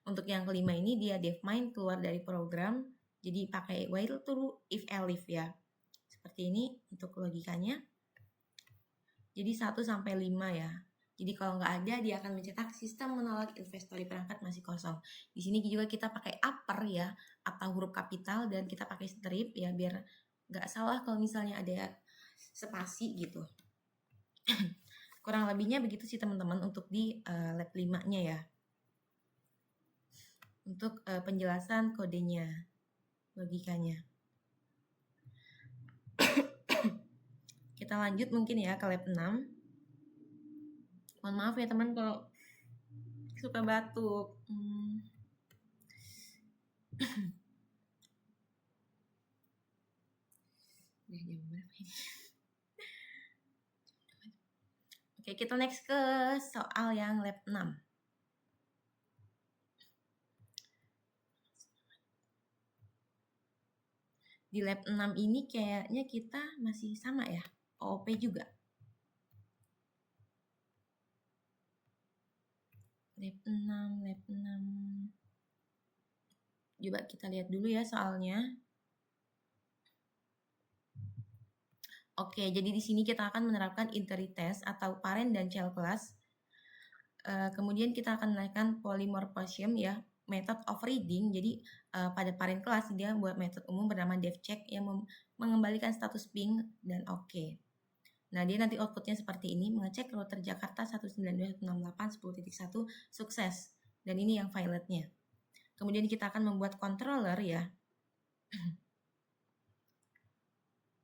Untuk yang kelima ini dia defmine keluar dari program. Jadi pakai while true if elif ya. Seperti ini untuk logikanya. Jadi 1 sampai 5 ya. Jadi kalau nggak ada dia akan mencetak sistem menolak inventory perangkat masih kosong. Di sini juga kita pakai upper ya, atau huruf kapital, dan kita pakai strip ya biar nggak salah kalau misalnya ada spasi gitu. Kurang lebihnya begitu sih teman-teman untuk di lab 5-nya ya. Untuk penjelasan kodenya, logikanya. Kita lanjut mungkin ya ke lab 6. Mohon maaf ya teman kalau suka batuk. Oke, kita next ke soal yang lab 6. Di lab 6 ini kayaknya kita masih sama ya, OOP juga. Lab 6. Coba kita lihat dulu ya soalnya. Oke, jadi di sini kita akan menerapkan inheritance atau parent dan child class. Kemudian kita akan menaikkan polymorphism ya, method of reading. Jadi pada parent class dia buat metode umum bernama devcheck yang mengembalikan status ping dan oke. Nah, dia nanti outputnya seperti ini, mengecek router Jakarta 192.168.10.1 sukses. Dan ini yang violetnya. Kemudian kita akan membuat controller ya.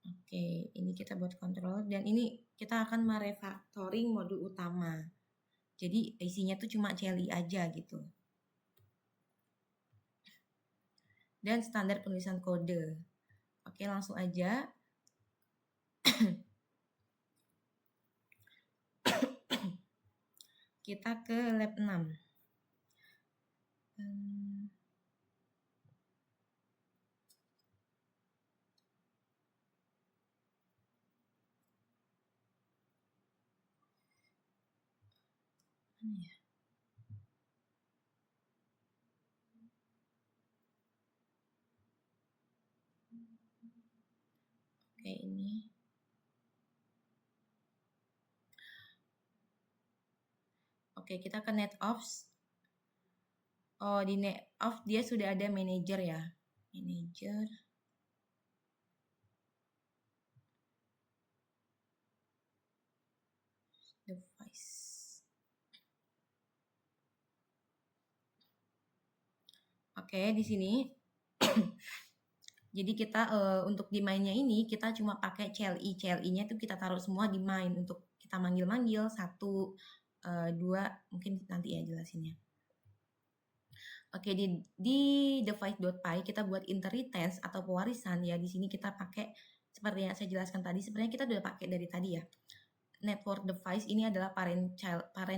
Oke, ini kita buat controller dan ini kita akan merefactoring modul utama. Jadi isinya tuh cuma CLI aja gitu. Dan standar penulisan kode. Oke, langsung aja. Kita ke lab 6. Mana ya? Oke, ini. Oke, kita ke NetOps. Oh, di NetOps dia sudah ada manager ya. Manager. Device. Oke, di sini. Jadi kita untuk di main-nya ini kita cuma pakai CLI. CLI-nya itu kita taruh semua di main untuk kita manggil-manggil 1, 2, mungkin nanti ya jelasinnya. Oke, di device.py kita buat inheritance atau pewarisan ya. Di sini kita pakai seperti yang saya jelaskan tadi. Sebenarnya kita udah pakai dari tadi ya. Network device ini adalah parent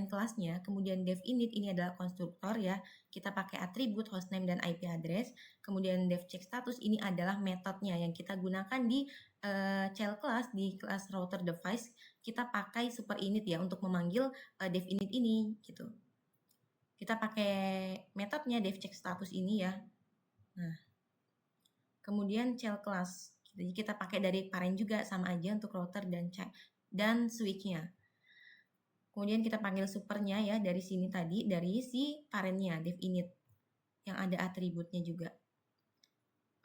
kelasnya, kemudian dev init ini adalah konstruktor ya, kita pakai atribut hostname dan IP address, kemudian dev check status ini adalah metodenya yang kita gunakan di child class, di kelas router device kita pakai super init ya untuk memanggil dev init ini gitu. Kita pakai metodenya dev check status ini ya. Nah, kemudian child class, jadi kita pakai dari parent juga sama aja untuk router dan switch-nya. Kemudian kita panggil supernya ya dari sini tadi, dari si parentnya, dev init, yang ada atributnya juga.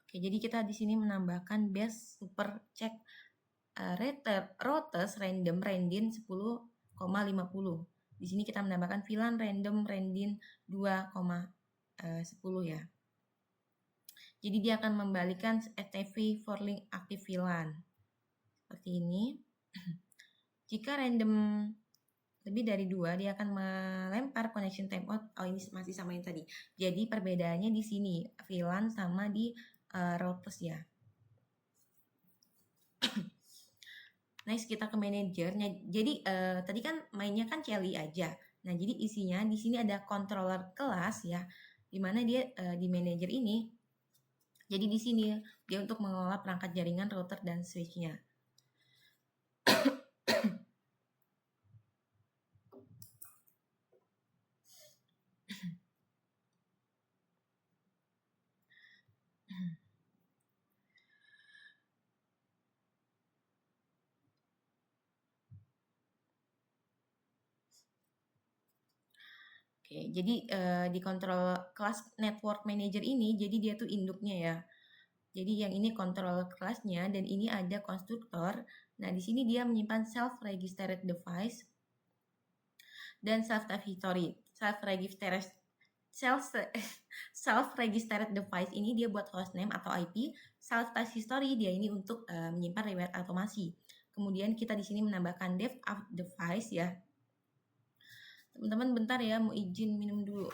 Oke, jadi kita di sini menambahkan base super check routes random randin 10,50. Di sini kita menambahkan VLAN random randin 2,10 ya. Jadi dia akan membalikan FTP for link active VLAN. Seperti ini. Jika random lebih dari 2, dia akan melempar connection timeout. Oh, ini masih sama yang tadi. Jadi perbedaannya di sini, VLAN sama di routers ya. Next kita ke manajernya. Jadi tadi kan mainnya kan CLI aja. Nah, jadi isinya di sini ada controller kelas ya, di mana dia di manajer ini. Jadi di sini dia untuk mengelola perangkat jaringan router dan switch-nya. Oke, jadi di kontrol kelas network manager ini, jadi dia tuh induknya ya. Jadi yang ini kontrol kelasnya dan ini ada konstruktor. Nah, di sini dia menyimpan self-registered device dan self-registered self-registered device ini dia buat hostname atau IP, self-test history dia ini untuk menyimpan riwayat automasi. Kemudian kita di sini menambahkan dev app device ya. Teman-teman bentar ya, mau izin minum dulu.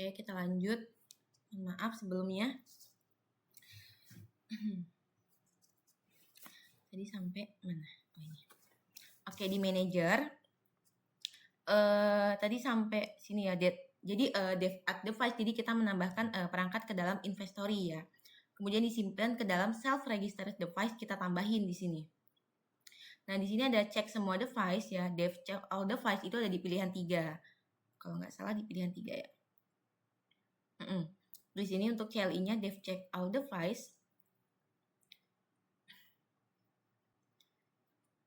Oke, kita lanjut. Maaf sebelumnya. Tadi sampai mana? Oh, ini. Oke, di manager. Tadi sampai sini ya, jadi dev add device, jadi kita menambahkan perangkat ke dalam inventory ya. Kemudian disimpan ke dalam self registered device, kita tambahin di sini. Nah, di sini ada cek semua device ya, dev check all device itu ada di pilihan 3. Kalau nggak salah di pilihan 3 ya. Di sini untuk CLI-nya dev check all device.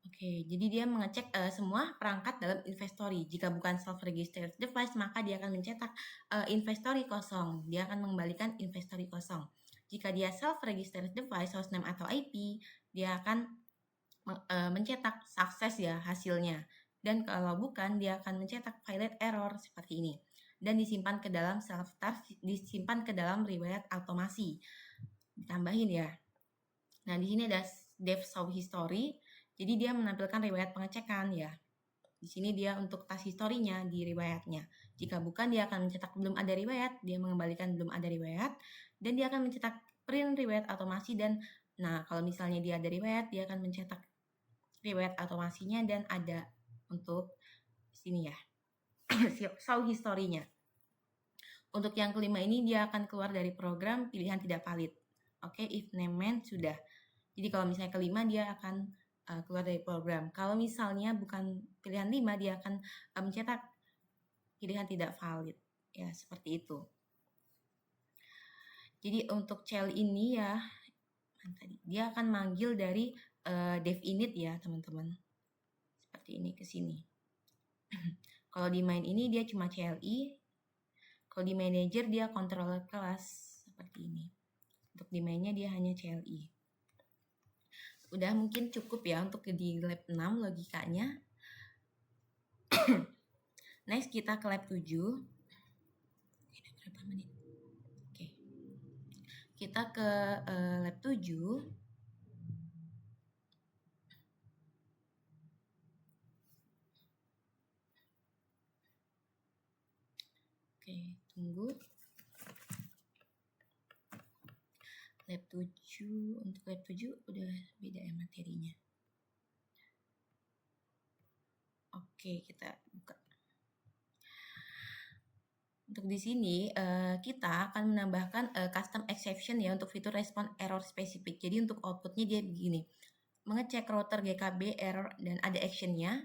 Oke, jadi dia mengecek semua perangkat dalam inventory. Jika bukan self-registered device, maka dia akan mencetak inventory kosong. Dia akan mengembalikan inventory kosong. Jika dia self-registered device, hostname atau IP, dia akan mencetak sukses ya hasilnya. Dan kalau bukan, dia akan mencetak violate error seperti ini. Dan disimpan ke dalam self-task, disimpan ke dalam riwayat automasi. Ditambahin ya. Nah, di sini ada dev show history. Jadi dia menampilkan riwayat pengecekan ya. Di sini dia untuk task historinya di riwayatnya. Jika bukan, dia akan mencetak belum ada riwayat, dia mengembalikan belum ada riwayat, dan dia akan mencetak print riwayat otomasi. Dan nah, kalau misalnya dia ada riwayat, dia akan mencetak riwayat otomasinya dan ada untuk sini ya. Show historinya. Untuk yang kelima ini dia akan keluar dari program pilihan tidak valid. Oke, if name sudah. Jadi kalau misalnya kelima dia akan keluar dari program. Kalau misalnya bukan pilihan 5, dia akan mencetak pilihan tidak valid. Ya, seperti itu. Jadi untuk cell ini ya, dia akan manggil dari dev init ya, teman-teman. Seperti ini ke sini. Kalau di main ini dia cuma CLI. Kalau di manager dia controller kelas seperti ini. Untuk di mainnya dia hanya CLI. Udah mungkin cukup ya untuk di lab 6 logikanya. Next kita ke lab 7. Berapa menit? Oke. Kita ke lab 7. Oke, tunggu. Lab 7, untuk lab 7 udah beda ya materinya. Oke, kita buka. Untuk di sini kita akan menambahkan custom exception ya untuk fitur respon error spesifik. Jadi untuk outputnya dia begini. Mengecek router GKB error dan ada actionnya.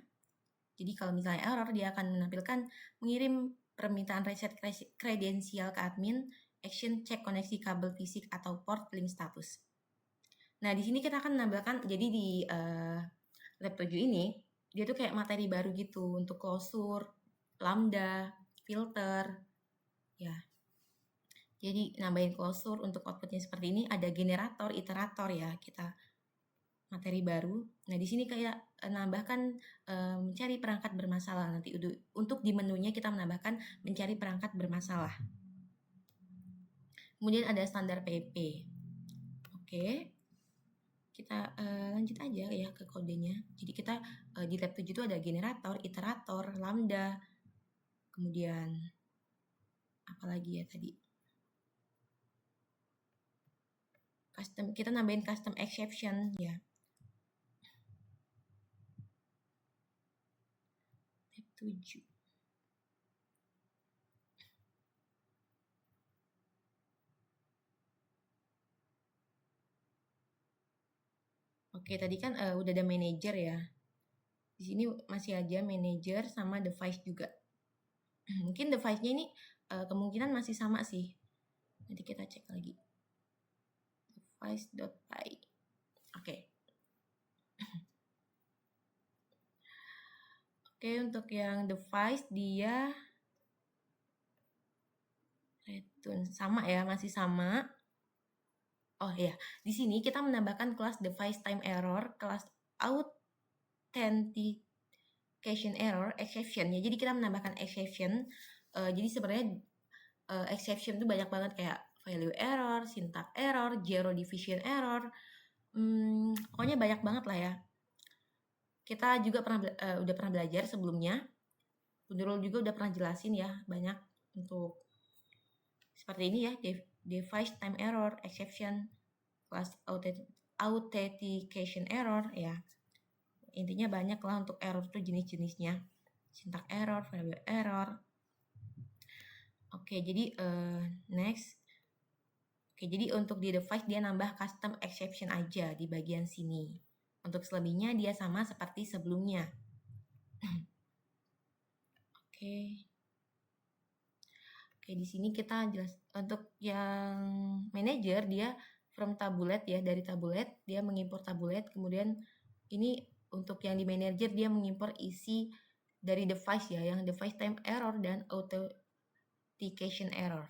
Jadi kalau misalnya error dia akan menampilkan mengirim permintaan reset kredensial ke admin, action cek koneksi kabel fisik atau port link status. Nah, di sini kita akan menambahkan, jadi di lab 7 ini dia tuh kayak materi baru gitu untuk closure, lambda, filter, ya. Jadi nambahin closure untuk outputnya seperti ini, ada generator, iterator ya, kita materi baru. Nah, di sini kayak menambahkan mencari perangkat bermasalah. Nanti untuk di menunya kita menambahkan mencari perangkat bermasalah. Kemudian ada standar PP. Oke. Kita lanjut aja ya ke kodenya. Jadi kita di lab 7 itu ada generator, iterator, lambda, kemudian apa lagi ya tadi? Custom, kita nambahin custom exception ya. Lab 7. Oke, tadi kan udah ada manager ya. Di sini masih aja manager sama device juga. Mungkin device-nya ini kemungkinan masih sama sih. Nanti kita cek lagi. Device.py. Oke. Oke, untuk yang device dia return sama ya, masih sama. Oh ya, di sini kita menambahkan kelas device time error, kelas authentication error, exception ya. Jadi kita menambahkan exception. Jadi sebenarnya exception itu banyak banget kayak value error, syntax error, zero division error. Pokoknya banyak banget lah ya. Kita juga udah pernah belajar sebelumnya. Nurul juga udah pernah jelasin ya banyak untuk seperti ini ya, device time error, exception, class authentication error ya. Intinya banyak lah untuk error itu jenis-jenisnya. Syntax error, value error. Oke, jadi next. Oke, jadi untuk di device dia nambah custom exception aja di bagian sini. Untuk selebihnya dia sama seperti sebelumnya. Oke. Oke, di sini kita jelas untuk yang manager dia from tabulate ya, dari tabulate dia mengimpor tabulate, kemudian ini untuk yang di manager dia mengimpor isi dari device ya, yang device time error dan authentication error.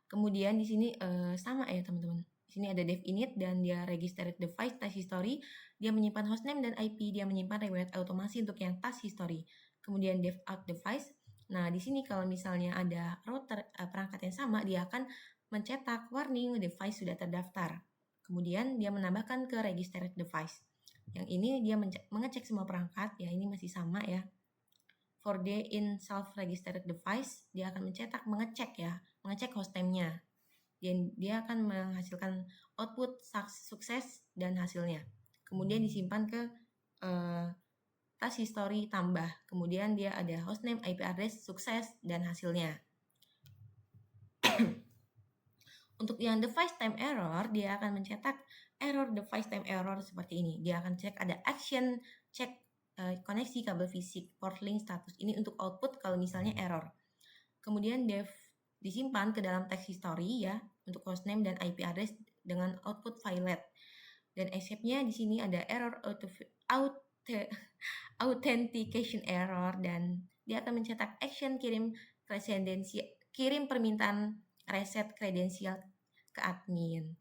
Kemudian di sini sama ya teman-teman. Di sini ada dev init dan dia registered device task history, dia menyimpan hostname dan IP, dia menyimpan riwayat automasi untuk yang task history. Kemudian dev out device. Nah, di sini kalau misalnya ada router perangkat yang sama, dia akan mencetak warning device sudah terdaftar. Kemudian dia menambahkan ke registered device. Yang ini dia mengecek semua perangkat, ya ini masih sama ya. For the in self-registered device, dia akan mengecek hostname-nya. Dia akan menghasilkan output sukses dan hasilnya. Kemudian disimpan ke task history tambah. Kemudian dia ada hostname, IP address, sukses, dan hasilnya. Untuk yang device time error, dia akan mencetak error device time error seperti ini. Dia akan cek ada action, cek koneksi kabel fisik, port link status. Ini untuk output kalau misalnya error. Kemudian dev disimpan ke dalam text history ya, untuk hostname dan IP address dengan output filelet. Dan escape-nya di sini ada error authentication error, dan dia akan mencetak action kirim permintaan reset kredensial ke admin.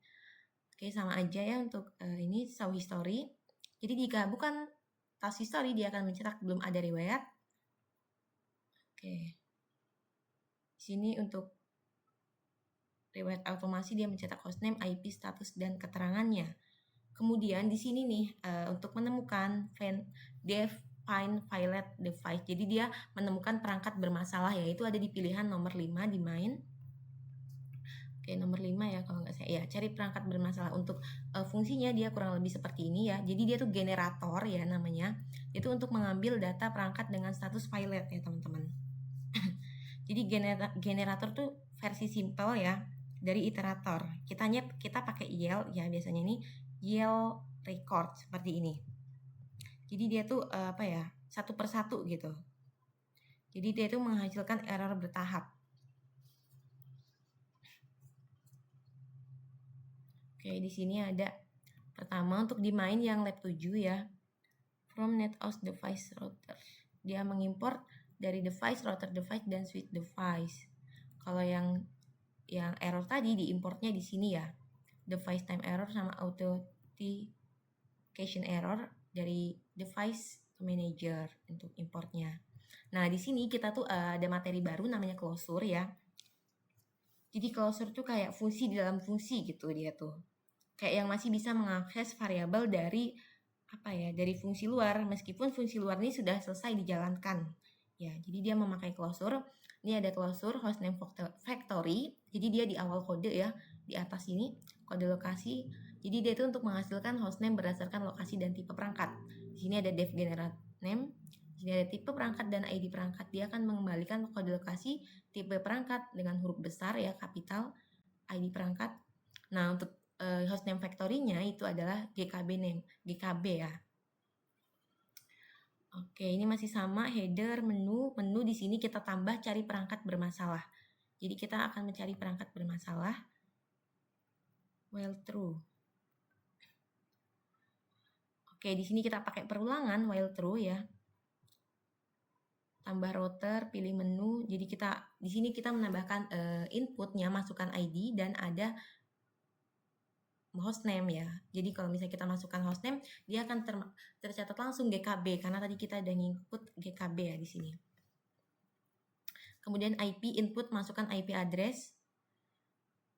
Oke, sama aja ya untuk ini show history. Jadi jika bukan task history, dia akan mencetak belum ada riwayat. Oke. Di sini untuk riwayat automasi dia mencetak hostname, IP, status, dan keterangannya. Kemudian di sini nih untuk menemukan define filelet device. Jadi dia menemukan perangkat bermasalah, yaitu ada di pilihan nomor 5 di main. Oke, nomor 5 ya kalau nggak saya. Ya, cari perangkat bermasalah. Untuk fungsinya dia kurang lebih seperti ini ya. Jadi dia tuh generator ya namanya. Itu untuk mengambil data perangkat dengan status filelet ya teman-teman. Jadi generator tuh versi simple ya dari iterator. Kita pakai YAML ya, biasanya ini YAML record seperti ini. Jadi dia tuh satu persatu gitu. Jadi dia tuh menghasilkan error bertahap. Oke, di sini ada pertama untuk di main yang lab 7 ya. From NetHouse device router. Dia mengimport dari device, router device, dan switch device. Kalau yang error tadi diimportnya di sini ya. Device time error sama authentication error dari device manager untuk importnya. Nah, di sini kita tuh ada materi baru namanya closure ya. Jadi closure tuh kayak fungsi di dalam fungsi gitu dia tuh. Kayak yang masih bisa mengakses variabel dari dari fungsi luar, meskipun fungsi luar ini sudah selesai dijalankan. Ya, jadi dia memakai closure. Ini ada closure hostname factory. Jadi dia di awal kode ya, di atas ini kode lokasi. Jadi dia itu untuk menghasilkan hostname berdasarkan lokasi dan tipe perangkat. Di sini ada dev generate name. Di sini ada tipe perangkat dan ID perangkat. Dia akan mengembalikan kode lokasi, tipe perangkat dengan huruf besar ya, kapital, ID perangkat. Nah, untuk hostname factory-nya itu adalah GKB ya. Oke, ini masih sama header, menu di sini kita tambah cari perangkat bermasalah. Jadi kita akan mencari perangkat bermasalah while true. Oke, di sini kita pakai perulangan while true ya. tambah router, pilih menu. Jadi di sini kita menambahkan inputnya, masukkan ID dan ada hostname ya. Jadi kalau misalnya kita masukkan hostname, dia akan tercatat langsung GKB karena tadi kita udah input GKB ya di sini. Kemudian IP input, masukkan IP address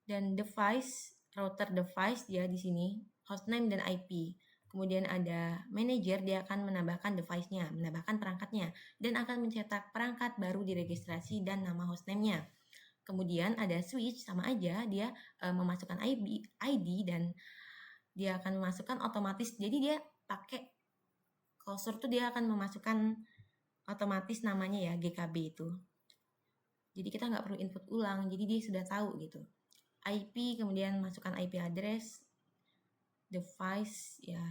dan device, router device dia di sini, hostname dan IP. Kemudian ada manager, dia akan menambahkan device-nya, menambahkan perangkatnya, dan akan mencetak perangkat baru di registrasi dan nama hostname-nya. Kemudian ada switch, sama aja, dia memasukkan ID dan dia akan memasukkan otomatis, jadi dia pakai cursor tuh dia akan memasukkan otomatis namanya ya, GKB itu. Jadi kita nggak perlu input ulang, jadi dia sudah tahu gitu. IP, kemudian masukkan IP address, device, ya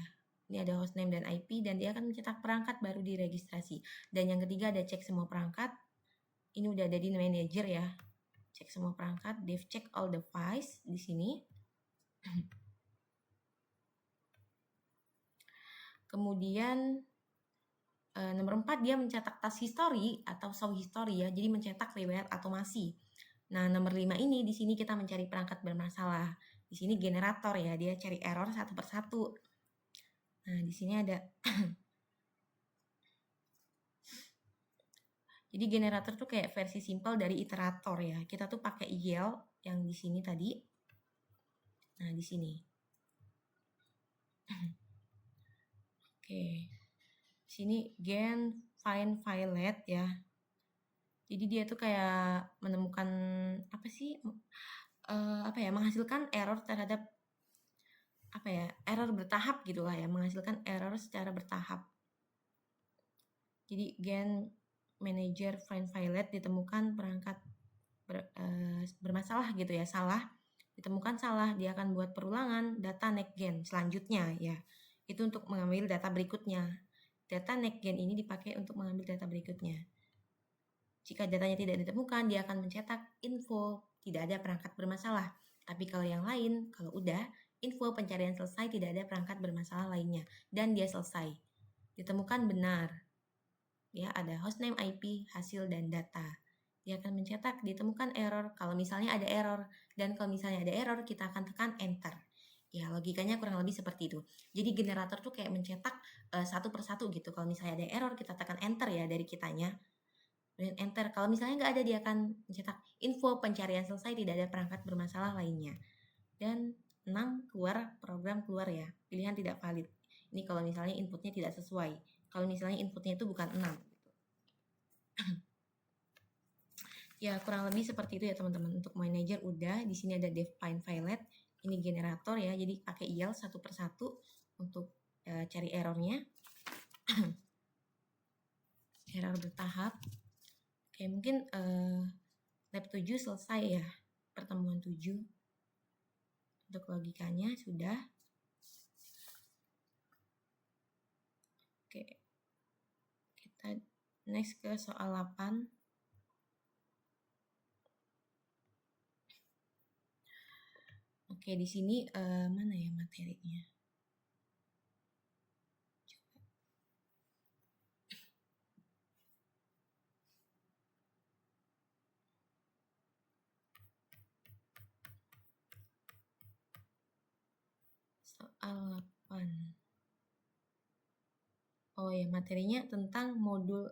ini ada hostname dan IP, dan dia akan mencetak perangkat baru di registrasi. Dan yang ketiga ada cek semua perangkat, ini udah ada di manager ya, cek semua perangkat, dev check all device di sini. Kemudian nomor 4 dia mencetak task history atau show history ya, jadi mencetak riwayat otomasi. Nah, nomor 5 ini di sini kita mencari perangkat bermasalah. Di sini generator ya, dia cari error satu persatu. Nah, di sini ada jadi generator tuh kayak versi simple dari iterator ya. Kita tuh pakai YAML yang di sini tadi. Nah, di sini. Oke. Di sini gen find filelet ya. Jadi dia tuh kayak menemukan apa sih? Menghasilkan error terhadap error bertahap gitu lah ya, menghasilkan error secara bertahap. Jadi gen manager find filelet ditemukan perangkat bermasalah gitu ya, salah, ditemukan salah, dia akan buat perulangan data next gen selanjutnya ya. Itu untuk mengambil data berikutnya. Data next gen ini dipakai untuk mengambil data berikutnya. Jika datanya tidak ditemukan, dia akan mencetak info tidak ada perangkat bermasalah. Tapi kalau yang lain, kalau udah info pencarian selesai, tidak ada perangkat bermasalah lainnya, dan dia selesai. Ditemukan benar. Ya, ada hostname, IP, hasil, dan data. Dia akan mencetak ditemukan error kalau misalnya ada error, dan kalau misalnya ada error kita akan tekan enter. Ya, logikanya kurang lebih seperti itu. Jadi generator tuh kayak mencetak satu persatu gitu. Kalau misalnya ada error kita tekan enter ya dari kitanya. Dan enter. Kalau misalnya nggak ada dia akan mencetak info pencarian selesai, tidak ada perangkat bermasalah lainnya. Dan 6 keluar, program keluar ya. Pilihan tidak valid. Ini kalau misalnya inputnya tidak sesuai. Kalau misalnya inputnya itu bukan 6. Ya, kurang lebih seperti itu ya teman-teman. Untuk manager udah, di sini ada define filelet, ini generator ya. Jadi pakai YAML satu persatu untuk cari errornya. Error bertahap. Oke, mungkin lab 7 selesai ya. Pertemuan 7. Untuk logikanya sudah. Oke. Kita next ke soal 8. Oke, di sini mana ya materinya? Soal 8. Oh ya, materinya tentang modul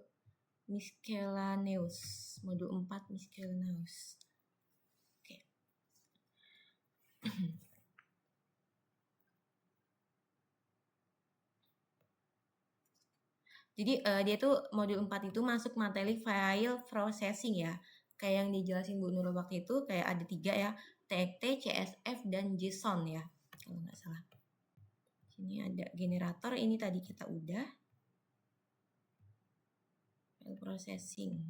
miscellaneous. Modul 4 miscellaneous. Oke. Jadi dia tuh modul 4 itu masuk materi file processing ya. Kayak yang dijelasin Bu Nurul waktu itu kayak ada 3 ya. TXT, CSV, dan JSON ya. Kalau nggak salah. Sini ada generator, ini tadi kita udah. File processing.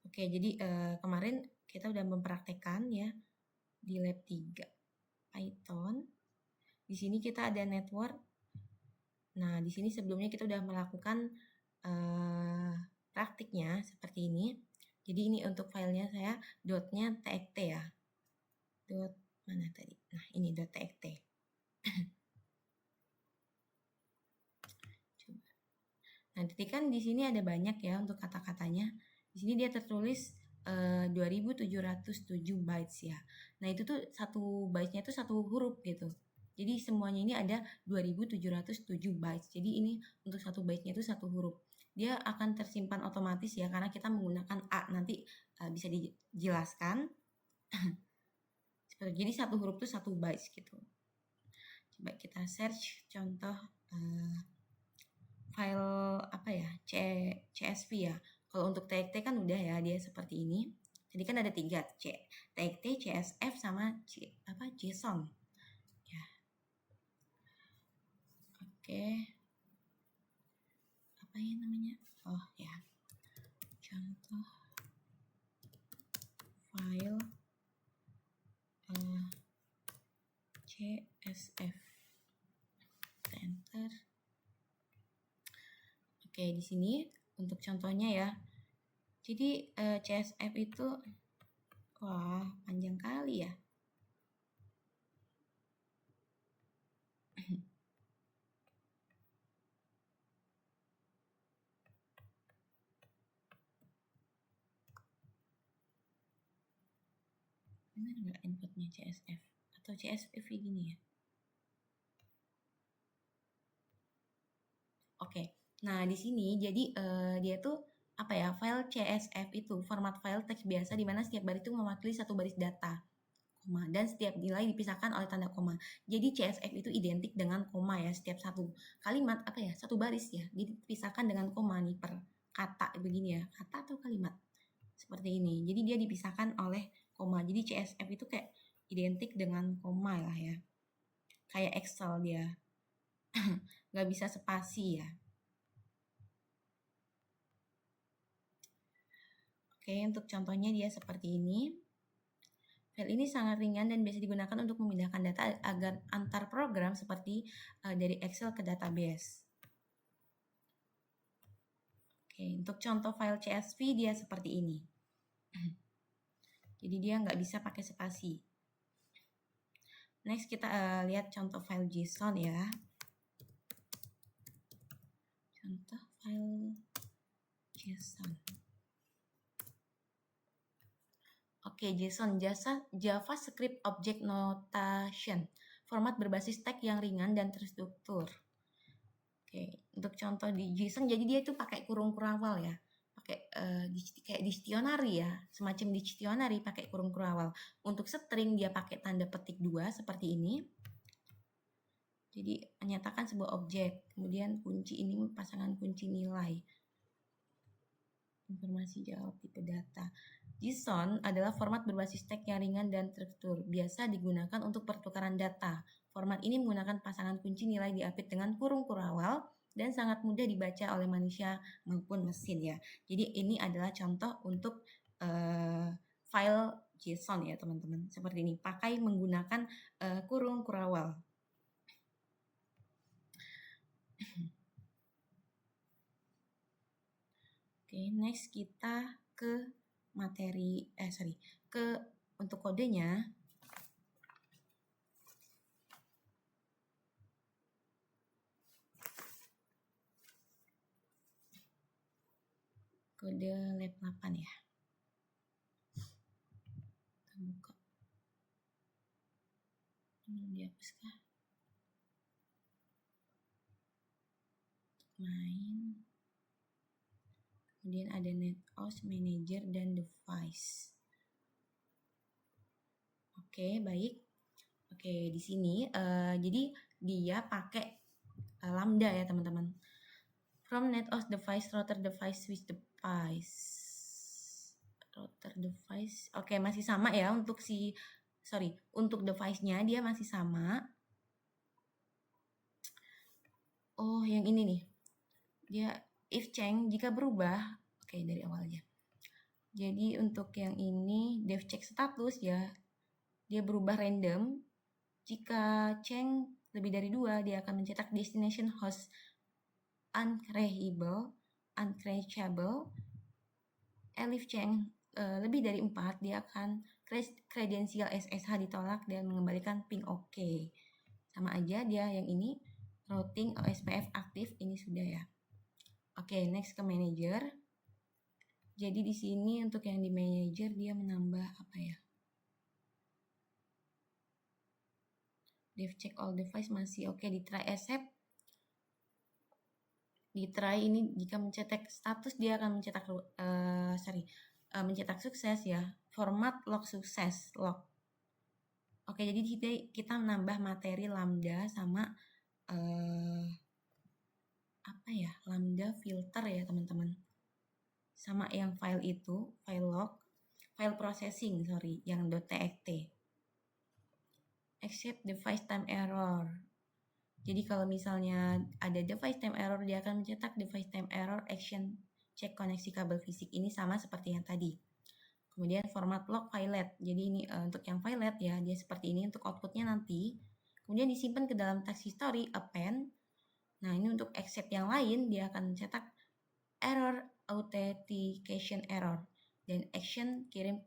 Oke, jadi kemarin kita udah mempraktekkan ya di lab 3 Python. Di sini kita ada network. Nah, di sini sebelumnya kita udah melakukan praktiknya seperti ini. Jadi ini untuk filenya saya dotnya txt ya. Dot mana tadi? Nah, ini dot txt. Nanti kan di sini ada banyak ya untuk kata-katanya. Di sini dia tertulis 2707 bytes ya. Nah, itu tuh satu bytes-nya itu satu huruf gitu. Jadi semuanya ini ada 2707 bytes. Jadi ini untuk satu bytes-nya itu satu huruf. Dia akan tersimpan otomatis ya karena kita menggunakan A. Nanti bisa dijelaskan. Jadi satu huruf itu satu bytes gitu. Coba kita search contoh file apa ya, CSV ya. Kalau untuk TXT kan udah ya, dia seperti ini. Jadi kan ada 3, TXT, CSV sama JSON. Ya. Oke. Apa ya namanya? Oh ya. Contoh file CSV. Enter. Oke, di sini untuk contohnya ya. Jadi CSV itu wah, panjang kali ya. Benar nggak inputnya CSV? Atau CSV gini ya? Oke. Nah, di sini jadi dia tuh apa ya? File CSV itu format file teks biasa di mana setiap baris itu mewakili satu baris data, koma, dan setiap nilai dipisahkan oleh tanda koma. Jadi CSV itu identik dengan koma ya, setiap satu kalimat apa ya? Satu baris ya. Dipisahkan dengan koma nih per kata begini ya. Kata atau kalimat. Seperti ini. Jadi dia dipisahkan oleh koma. Jadi CSV itu kayak identik dengan koma lah ya. Kayak Excel dia. Nggak bisa spasi ya. Oke, untuk contohnya dia seperti ini. File ini sangat ringan dan bisa digunakan untuk memindahkan data agar antar program seperti dari Excel ke database. Oke, untuk contoh file CSV dia seperti ini. Jadi dia nggak bisa pakai spasi. Next kita lihat contoh file JSON ya. Contoh file JSON. Oke, JSON, JavaScript Object Notation, format berbasis tag yang ringan dan terstruktur. Oke, untuk contoh di JSON, jadi dia itu pakai kurung kurawal ya, pakai kayak dictionary ya, semacam dictionary pakai kurung kurawal. Untuk string dia pakai tanda petik 2 seperti ini. Jadi menyatakan sebuah objek, kemudian kunci ini pasangan kunci nilai. Informasi jawab tipe data. JSON adalah format berbasis teks yang ringan dan terstruktur, biasa digunakan untuk pertukaran data. Format ini menggunakan pasangan kunci nilai diapit dengan kurung kurawal dan sangat mudah dibaca oleh manusia maupun mesin ya. Jadi ini adalah contoh untuk file JSON ya teman-teman. Seperti ini, pakai menggunakan kurung kurawal. Oke, next kita ke materi, untuk kodenya. Kode lab 8 ya. Kita buka. Ini dihapus kah? Main. Kemudian ada NetOS, Manager, dan Device. Oke, baik. Oke, di sini jadi dia pakai Lambda ya teman-teman. From NetOS device, router device, switch device. Router device. Oke, masih sama ya untuk untuk device-nya dia masih sama. Oh, yang ini nih. Dia if change jika berubah. Oke, dari awal aja. Jadi untuk yang ini dev check status ya. Dia berubah random. Jika change lebih dari 2, dia akan mencetak destination host uncreable, if change lebih dari 4, dia akan kredensial SSH ditolak dan mengembalikan ping OK. Sama aja dia yang ini routing OSPF aktif ini sudah ya. Oke, next ke manager. Jadi di sini untuk yang di manager dia menambah apa ya? Dev check all device masih oke. Di try accept. Di try ini jika mencetak status dia akan mencetak mencetak sukses ya. Format log sukses log. Oke, jadi kita menambah materi lambda sama apa ya? Lambda filter ya, teman-teman. Sama yang file itu, file log, file processing, yang .txt. Accept device time error. Jadi kalau misalnya ada device time error, dia akan mencetak device time error action cek koneksi kabel fisik. Ini sama seperti yang tadi. Kemudian format log filelet. Jadi ini untuk yang filelet ya, dia seperti ini untuk outputnya nanti. Kemudian disimpan ke dalam task history, append. Nah, ini untuk accept yang lain, dia akan mencetak error authentication error dan action kirim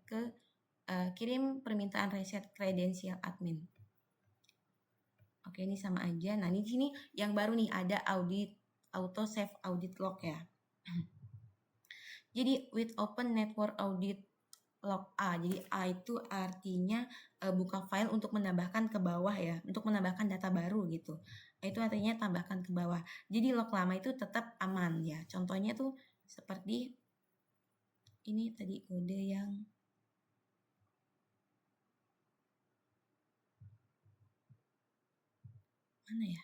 permintaan reset kredensial admin. Oke, ini sama aja. Nah, di sini yang baru nih ada audit auto save audit log ya. Jadi with open network audit log A. Jadi A itu artinya buka file untuk menambahkan ke bawah ya, untuk menambahkan data baru gitu. Itu artinya tambahkan ke bawah. Jadi log lama itu tetap aman ya. Contohnya tuh seperti ini tadi kode yang mana ya?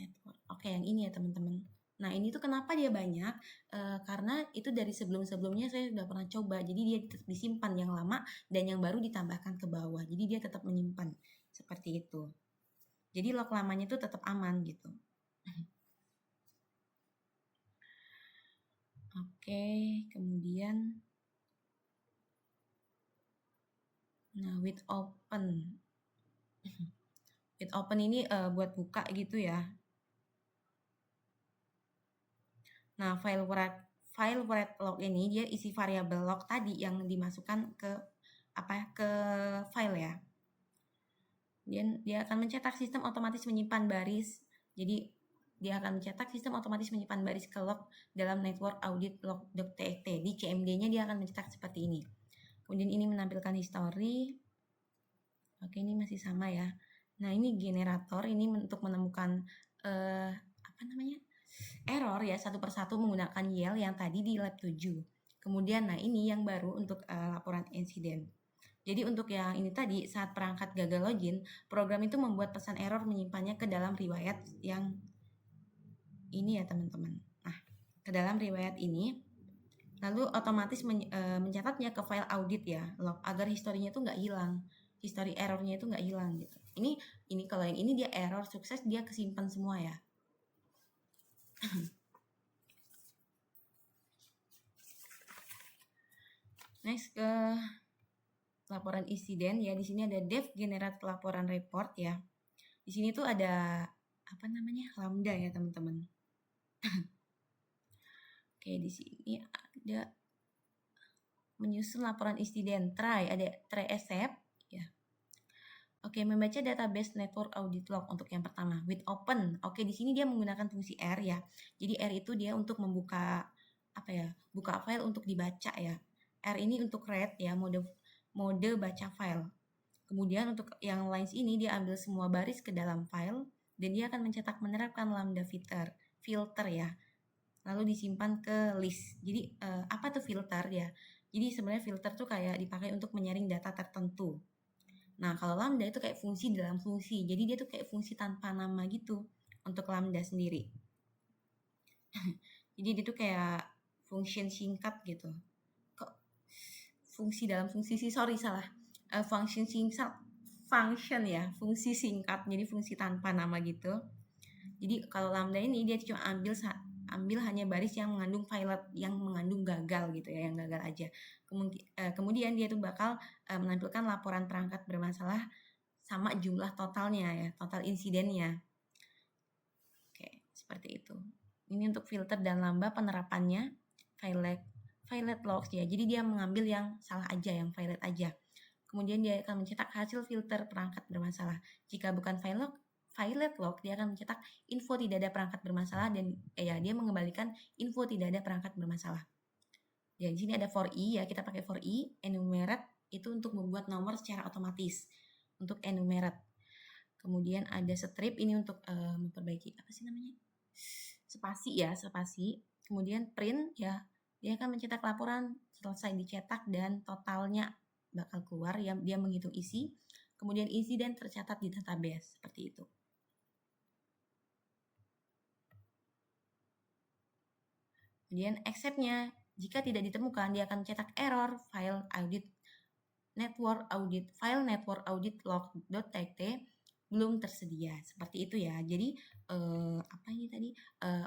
Network. Oke, yang ini ya teman-teman. Nah, ini tuh kenapa dia banyak? Karena itu dari sebelum-sebelumnya saya sudah pernah coba. Jadi dia tetap disimpan yang lama dan yang baru ditambahkan ke bawah. Jadi dia tetap menyimpan seperti itu. Jadi log lamanya itu tetap aman gitu. Oke, kemudian nah with open. With open ini buat buka gitu ya. Nah, file write log ini dia isi variabel log tadi yang dimasukkan ke file ya. Dia akan mencetak sistem otomatis menyimpan baris. Jadi dia akan mencetak sistem otomatis menyimpan baris ke log dalam network audit log.txt. Di CMD-nya dia akan mencetak seperti ini. Kemudian ini menampilkan history. Oke, ini masih sama ya. Nah, ini generator ini untuk menemukan error ya satu persatu menggunakan YEL yang tadi di lab 7. Kemudian nah ini yang baru untuk laporan insiden. Jadi untuk yang ini tadi saat perangkat gagal login, program itu membuat pesan error menyimpannya ke dalam riwayat yang ini ya teman-teman. Nah, ke dalam riwayat ini lalu otomatis mencatatnya ke file audit ya, log agar historinya itu nggak hilang. History errornya itu nggak hilang gitu. Ini kalau yang ini dia error sukses dia kesimpan semua ya. Next ke laporan insiden ya. Di sini ada dev generate laporan report ya. Di sini tuh ada lambda ya teman-teman. Oke, di sini ada menyusun laporan insiden try, ada try accept ya. Oke, membaca database network audit log untuk yang pertama with open. Oke, di sini dia menggunakan fungsi R ya. Jadi R itu dia untuk membuka buka file untuk dibaca ya. R ini untuk read ya, mode baca file. Kemudian untuk yang lines ini dia ambil semua baris ke dalam file dan dia akan menerapkan lambda filter ya. Lalu disimpan ke list. Jadi apa tuh filter ya? Jadi sebenarnya filter tuh kayak dipakai untuk menyaring data tertentu. Nah, kalau lambda itu kayak fungsi dalam fungsi. Jadi dia tuh kayak fungsi tanpa nama gitu untuk lambda sendiri. Jadi dia tuh kayak function singkat gitu. Kok fungsi dalam fungsi sih? Sorry, salah. Function ya, fungsi singkat. Jadi fungsi tanpa nama gitu. Jadi kalau lambda ini dia cuma ambil hanya baris yang mengandung filet, yang mengandung gagal gitu ya, yang gagal aja. Kemudian dia tuh bakal menampilkan laporan perangkat bermasalah sama jumlah totalnya ya, total insidennya. Oke, seperti itu. Ini untuk filter dan lambda penerapannya filet logs ya. Jadi dia mengambil yang salah aja, yang filet aja. Kemudian dia akan mencetak hasil filter perangkat bermasalah. Jika bukan violet lock, dia akan mencetak info tidak ada perangkat bermasalah dan dia mengembalikan info tidak ada perangkat bermasalah. Dan di sini ada for i ya, kita pakai for i. Enumerate itu untuk membuat nomor secara otomatis untuk enumerate. Kemudian ada strip ini untuk memperbaiki apa sih namanya? Spasi ya, spasi. Kemudian print ya, dia akan mencetak laporan selesai dicetak dan totalnya bakal keluar ya, dia menghitung isi. Kemudian insiden tercatat di database seperti itu. Kemudian except-nya, jika tidak ditemukan, dia akan mencetak error file audit network audit file network audit log.txt belum tersedia, seperti itu ya. Jadi apa ini tadi,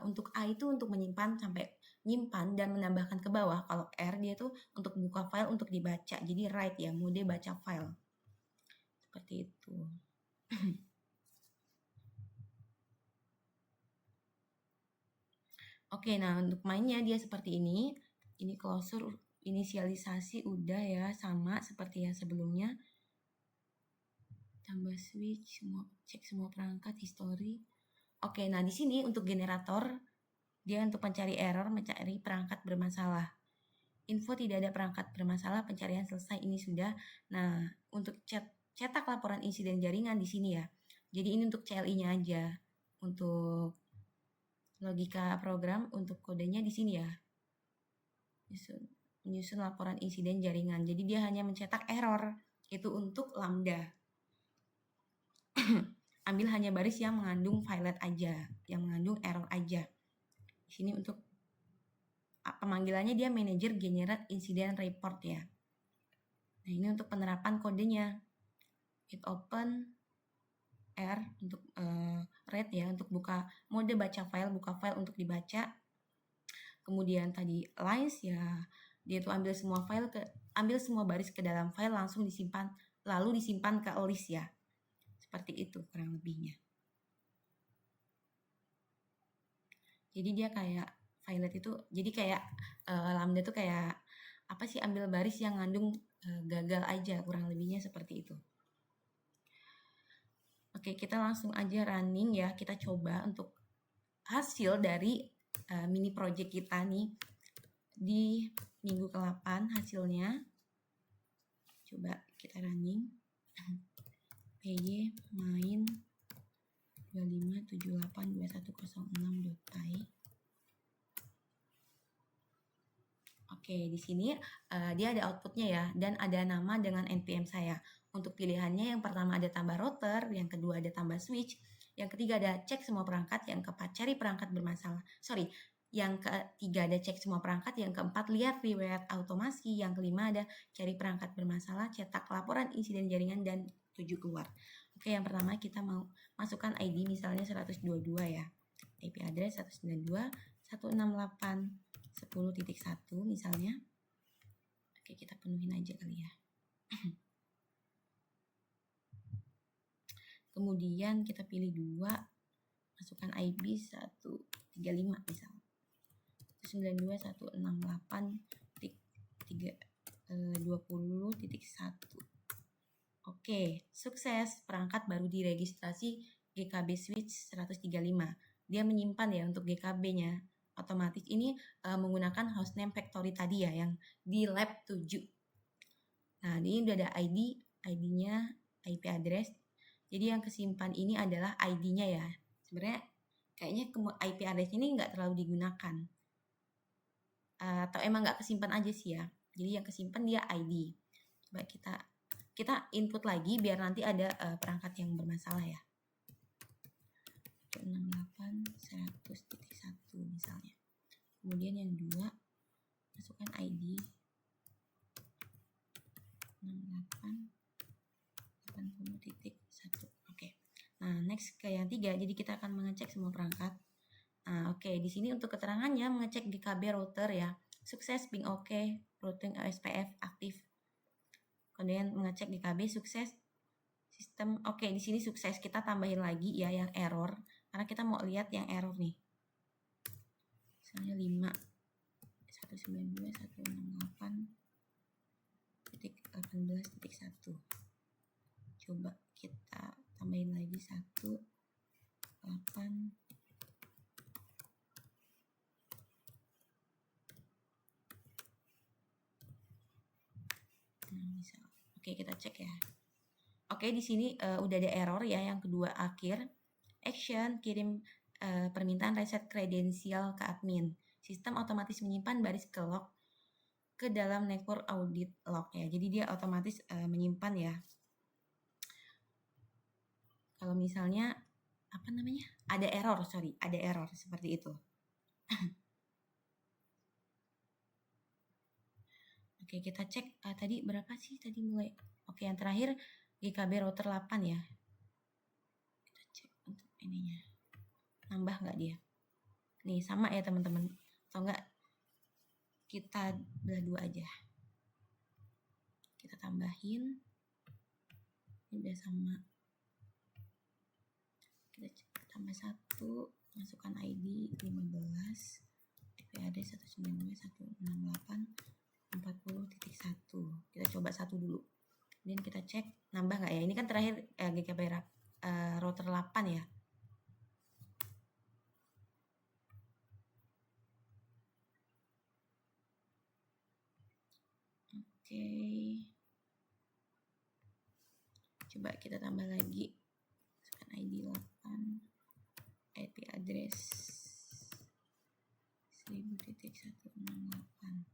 untuk A itu untuk menyimpan sampai nyimpan dan menambahkan ke bawah. Kalau R dia itu untuk buka file untuk dibaca, jadi write ya, mode baca file seperti itu. Oke, nah untuk mainnya dia seperti ini. Ini closure inisialisasi udah ya, sama seperti yang sebelumnya. Tambah switch, cek semua perangkat, history. Oke, nah di sini untuk generator, dia untuk mencari error, mencari perangkat bermasalah. Info tidak ada perangkat bermasalah, pencarian selesai, ini sudah. Nah, untuk cetak laporan insiden jaringan di sini ya. Jadi ini untuk CLI-nya aja. Untuk logika program, untuk kodenya di sini ya. Menyusun laporan insiden jaringan. Jadi dia hanya mencetak error. Itu untuk lambda. Ambil hanya baris yang mengandung violet aja, yang mengandung error aja. Di sini untuk pemanggilannya dia manager generate incident report ya. Nah, ini untuk penerapan kodenya. It open R untuk read ya, untuk buka mode baca file, buka file untuk dibaca. Kemudian tadi lines ya, dia tuh ambil semua baris ke dalam file, langsung disimpan, lalu disimpan ke list ya. Seperti itu kurang lebihnya. Jadi dia kayak violet itu, jadi kayak lambda tuh kayak apa sih, ambil baris yang ngandung gagal aja, kurang lebihnya seperti itu. Oke, kita langsung aja running ya, kita coba untuk hasil dari mini project kita nih di minggu ke-8 hasilnya. Coba kita running. PY main 25782106.py. Oke, di sini dia ada outputnya ya, dan ada nama dengan npm saya. Untuk pilihannya yang pertama ada tambah router, yang kedua ada tambah switch, yang ketiga ada cek semua perangkat, yang keempat cari perangkat bermasalah. Yang ketiga ada cek semua perangkat, yang keempat lihat riwayat automasi, yang kelima ada cari perangkat bermasalah, cetak laporan insiden jaringan, dan 7 keluar. Oke, yang pertama kita mau masukkan ID misalnya 122 ya. IP address 192.168.10.1 misalnya. Oke, kita penuhin aja kali ya. Kemudian kita pilih 2, masukkan IP 135 misalnya. 192.168.20.1. Oke, sukses. Perangkat baru diregistrasi GKB switch 135. Dia menyimpan ya untuk GKB-nya. Otomatis ini menggunakan hostname factory tadi ya, yang di lab 7. Nah, ini udah ada ID-nya, IP address. Jadi yang kesimpan ini adalah ID-nya ya. Sebenarnya kayaknya IP address ini nggak terlalu digunakan. Atau emang nggak kesimpan aja sih ya. Jadi yang kesimpan dia ID. Coba kita input lagi biar nanti ada perangkat yang bermasalah ya. 168.100.1 misalnya. Kemudian yang 2, masukkan ID 68.80.1. Oke. Nah, next ke yang 3. Jadi kita akan mengecek semua perangkat. Nah, oke, di sini untuk keterangannya mengecek GKB router ya. Sukses, ping oke, routing OSPF aktif. Kemudian mengecek GKB sukses. Sistem oke, di sini sukses. Kita tambahin lagi ya yang error karena kita mau lihat yang error nih. Misalnya 5.192.168.18.1. Coba kita tambahin lagi 1. 8. Misal. Oke, kita cek ya. Oke, di sini udah ada error ya yang kedua akhir. Action, kirim permintaan reset kredensial ke admin. Sistem otomatis menyimpan baris ke log ke dalam network audit log ya. Jadi dia otomatis menyimpan ya. Kalau misalnya apa namanya? Ada error seperti itu. Oke, kita cek tadi berapa sih tadi mulai. Oke, yang terakhir GKB router 8 ya. Kita cek untuk ininya. Nambah nggak dia? Nih, sama ya teman-teman. Atau enggak kita belah 2 aja. Kita tambahin. Ini udah sama. Kita tambah 1, masukkan ID 15, IP address 192.168.40.1. Kita coba 1 dulu. Kemudian kita cek nambah nggak ya? Ini kan terakhir GKB router 8 ya. Oke. Coba kita tambah lagi. Masukkan ID 8, IP address 1000.168.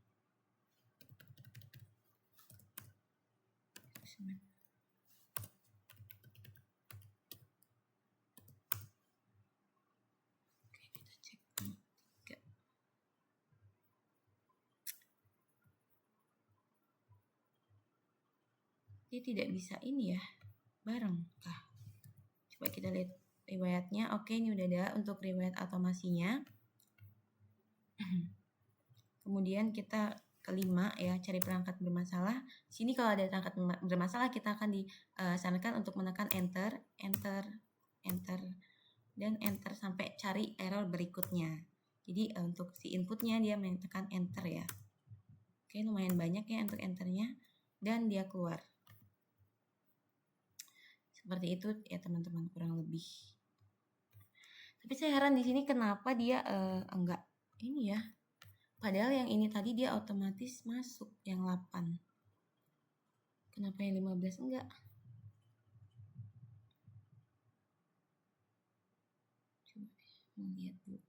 Oke, kita cek 3. Dia tidak bisa ini ya, bareng kah? Coba kita lihat riwayatnya. Oke, ini udah ada untuk riwayat otomasinya. Kemudian kita kelima ya, cari perangkat bermasalah. Sini kalau ada perangkat bermasalah kita akan disarankan untuk menekan enter, dan enter sampai cari error berikutnya. Jadi untuk si inputnya dia menekan enter ya. Oke, lumayan banyak ya untuk enternya, dan dia keluar. Seperti itu ya teman-teman, kurang lebih. Tapi saya heran di sini kenapa dia enggak ini ya. Padahal yang ini tadi dia otomatis masuk yang 8. Kenapa yang 15 enggak? Coba lihat dulu.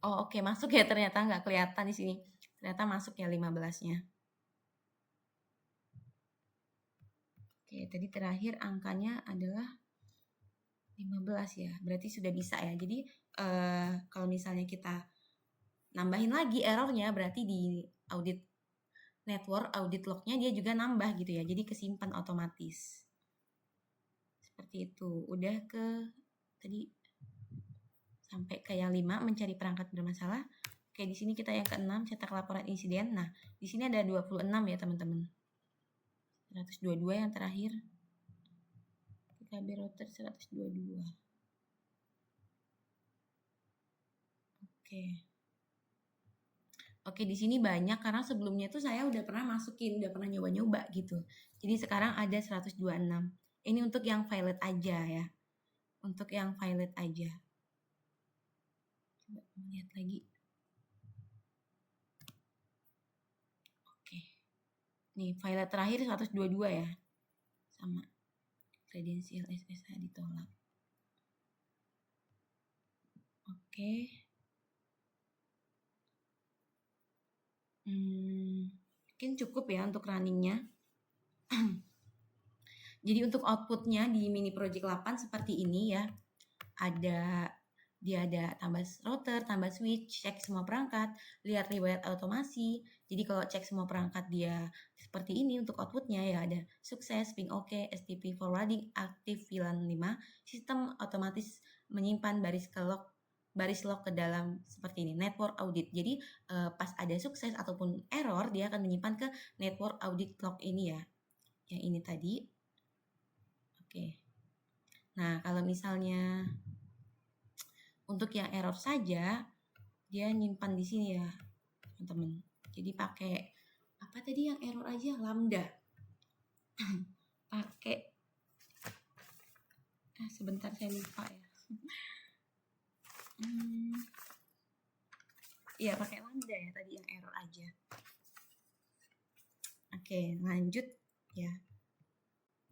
Oh, oke, masuk ya, ternyata nggak kelihatan di sini. Ternyata masuk ya 15-nya. Oke, tadi terakhir angkanya adalah 15 ya. Berarti sudah bisa ya. Jadi kalau misalnya kita nambahin lagi errornya, berarti di audit network, audit lognya dia juga nambah gitu ya. Jadi kesimpan otomatis. Seperti itu. Udah ke tadi sampai ke yang 5, mencari perangkat bermasalah. Oke, di sini kita yang ke-6, cetak laporan insiden. Nah, di sini ada 26 ya, teman-teman. 122 yang terakhir. GKB router 122. Oke, di sini banyak karena sebelumnya tuh saya udah pernah masukin, udah pernah nyoba-nyoba gitu. Jadi sekarang ada 126. Ini untuk yang violet aja ya. Untuk yang violet aja. Coba lihat lagi. Oke. Nih, violet terakhir 122 ya. Sama. Kredensial SSH ditolak. Oke. Mungkin cukup ya untuk runningnya. Jadi untuk outputnya di mini project 8 seperti ini ya. Dia ada tambah router, tambah switch, cek semua perangkat, lihat riwayat otomasi. Jadi kalau cek semua perangkat dia seperti ini untuk outputnya ya ada sukses, ping oke, STP forwarding, aktif VLAN 5, sistem otomatis menyimpan baris log ke dalam seperti ini, network audit. Jadi pas ada sukses ataupun error dia akan menyimpan ke network audit log ini ya. Yang ini tadi. Oke. Nah, kalau misalnya untuk yang error saja, dia nyimpan di sini ya, teman-teman. Jadi pakai apa tadi yang error aja? Lambda. Pakai Sebentar saya lupa ya. Iya pakai lambda ya tadi yang error aja. Oke, lanjut ya.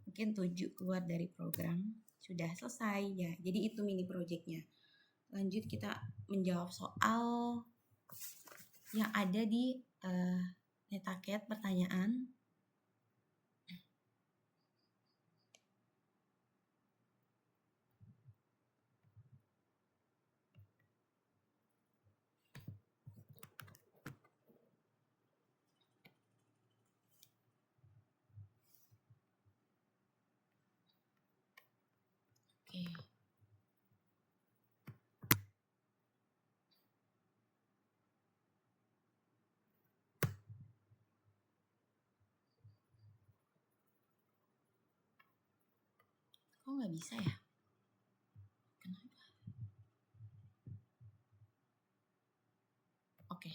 Mungkin 7 keluar dari program. Sudah selesai ya. Jadi itu mini projectnya. Lanjut kita menjawab soal yang ada di Netaket pertanyaan. Oke. Kok nggak bisa ya? Kenapa? Oke,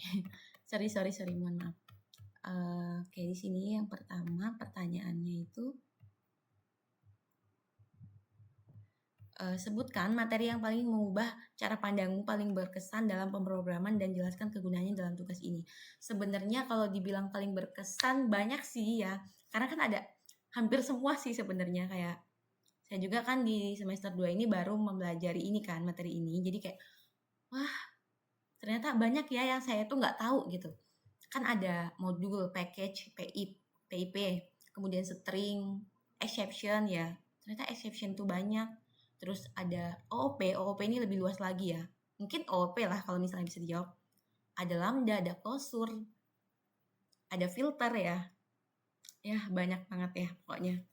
sorry, mohon maaf. Oke, di sini yang pertama pertanyaannya itu sebutkan materi yang paling mengubah cara pandangmu paling berkesan dalam pemrograman dan jelaskan kegunaannya dalam tugas ini. Sebenarnya kalau dibilang paling berkesan banyak sih ya, karena kan ada hampir semua sih sebenarnya. Kayak saya juga kan di semester 2 ini baru mempelajari ini kan, materi ini. Jadi kayak, wah ternyata banyak ya yang saya tuh nggak tahu gitu. Kan ada modul, package, PIP, kemudian string, exception ya. Ternyata exception tuh banyak. Terus ada OOP ini lebih luas lagi ya. Mungkin OOP lah kalau misalnya bisa dijawab. Ada lambda, ada closure, ada filter ya. Ya banyak banget ya pokoknya.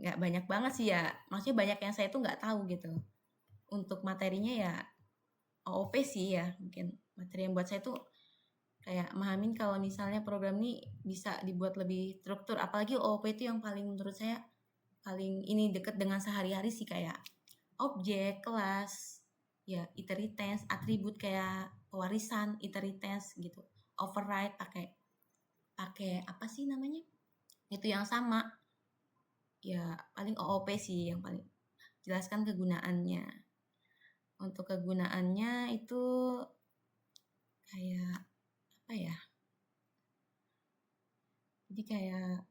Nggak banyak banget sih ya. Maksudnya banyak yang saya tuh nggak tahu gitu. Untuk materinya ya OOP sih ya. Mungkin materi yang buat saya tuh kayak mahamin kalau misalnya program ini bisa dibuat lebih struktur. Apalagi OOP itu yang paling menurut saya paling ini deket dengan sehari-hari sih, kayak objek, kelas, ya inheritance, atribut kayak pewarisan, inheritance gitu. Override pakai apa sih namanya? Itu yang sama. Ya paling OOP sih yang paling jelaskan kegunaannya. Untuk kegunaannya itu kayak apa ya? Jadi kayak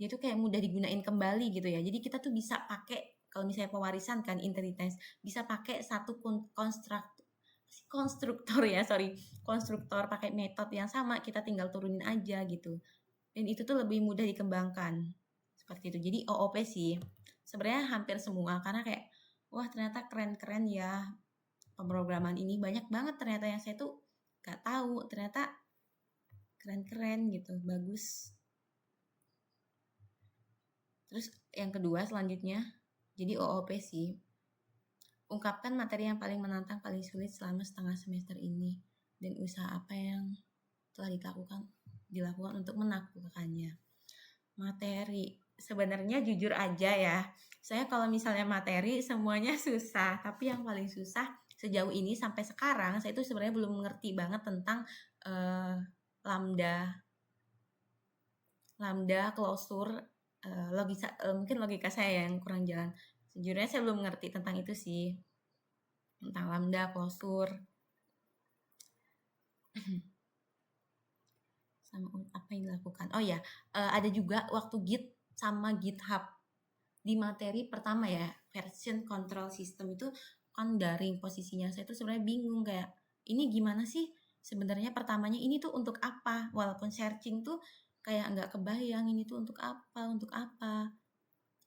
dia tuh kayak mudah digunain kembali gitu ya. Jadi kita tuh bisa pakai kalau misalnya pewarisan kan inheritance, bisa pakai satu konstruktor ya, konstruktor pakai metode yang sama, kita tinggal turunin aja gitu. Dan itu tuh lebih mudah dikembangkan. Seperti itu. Jadi OOP sih. Sebenarnya hampir semua karena kayak wah ternyata keren-keren ya pemrograman ini, banyak banget ternyata yang saya tuh gak tahu, ternyata keren-keren gitu, bagus. Terus yang kedua selanjutnya, jadi OOP sih. Ungkapkan materi yang paling menantang, paling sulit selama setengah semester ini. Dan usaha apa yang telah dilakukan untuk menaklukkannya. Materi. Sebenarnya jujur aja ya, saya kalau misalnya materi semuanya susah. Tapi yang paling susah sejauh ini sampai sekarang, saya itu sebenarnya belum mengerti banget tentang lambda, closure, mungkin logika saya yang kurang jalan. Sejujurnya saya belum mengerti tentang itu sih, tentang lambda, closure, sama apa yang dilakukan. Oh ya, ada juga waktu Git sama GitHub di materi pertama ya, version control system itu kan daring posisinya. Saya tuh sebenarnya bingung kayak ini gimana sih sebenarnya pertamanya ini tuh untuk apa? Walaupun searching tuh kayak nggak kebayang ini tuh untuk apa.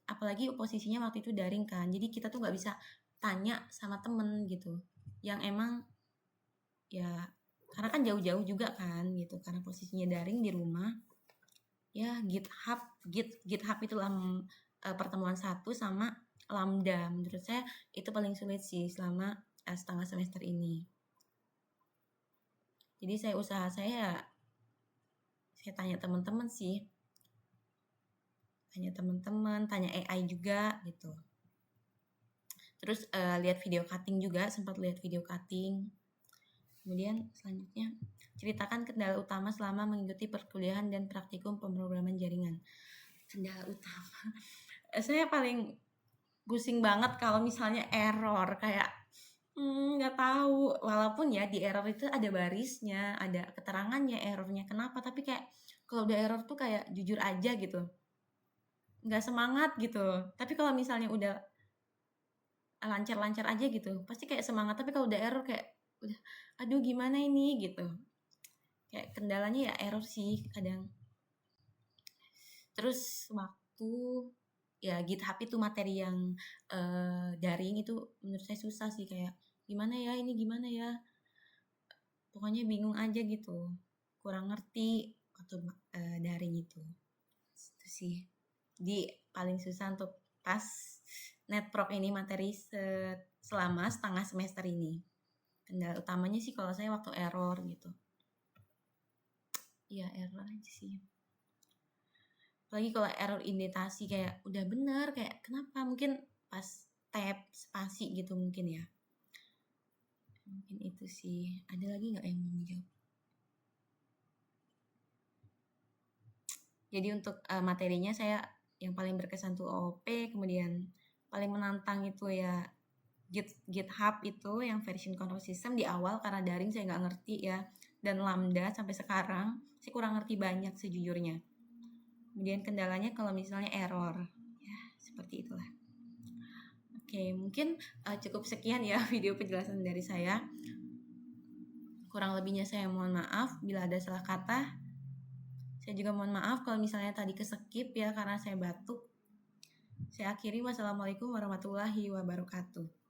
Apalagi posisinya waktu itu daring kan, jadi kita tuh nggak bisa tanya sama temen gitu yang emang ya karena kan jauh-jauh juga kan gitu, karena posisinya daring di rumah ya. GitHub itu pertemuan 1 sama lambda, menurut saya itu paling sulit sih selama setengah semester ini. Jadi saya tanya teman-teman sih, tanya AI juga gitu. Terus lihat video cutting juga, sempat lihat video cutting. Kemudian selanjutnya, ceritakan kendala utama selama mengikuti perkuliahan dan praktikum pemrograman jaringan. Kendala utama. Saya paling pusing banget kalau misalnya error kayak nggak tahu. Walaupun ya di error itu ada barisnya, ada keterangannya errornya kenapa, tapi kayak kalau udah error tuh kayak jujur aja gitu, nggak semangat gitu. Tapi kalau misalnya udah lancar-lancar aja gitu, pasti kayak semangat. Tapi kalau udah error kayak udah, aduh gimana ini gitu. Kayak kendalanya ya error sih kadang. Terus waktu ya GitHub itu materi yang daring itu menurut saya susah sih, kayak gimana ya ini gimana ya, pokoknya bingung aja gitu, kurang ngerti waktu daring itu sih. Jadi paling susah untuk pas netprop ini materi selama setengah semester ini. Kendala utamanya sih kalau saya waktu error gitu. Ya error aja sih. Apalagi kalau error indentasi kayak udah bener, kayak kenapa, mungkin pas tab spasi gitu mungkin ya. Mungkin itu sih. Ada lagi nggak yang mau dijawab? Jadi untuk materinya saya yang paling berkesan tuh OOP, kemudian paling menantang itu ya GitHub itu yang version control system di awal karena daring saya nggak ngerti ya, dan Lambda sampai sekarang saya kurang ngerti banyak sejujurnya. Kemudian kendalanya kalau misalnya error, ya seperti itulah. Oke, mungkin cukup sekian ya video penjelasan dari saya. Kurang lebihnya saya mohon maaf bila ada salah kata. Saya juga mohon maaf kalau misalnya tadi keskip ya karena saya batuk. Saya akhiri, wassalamualaikum warahmatullahi wabarakatuh.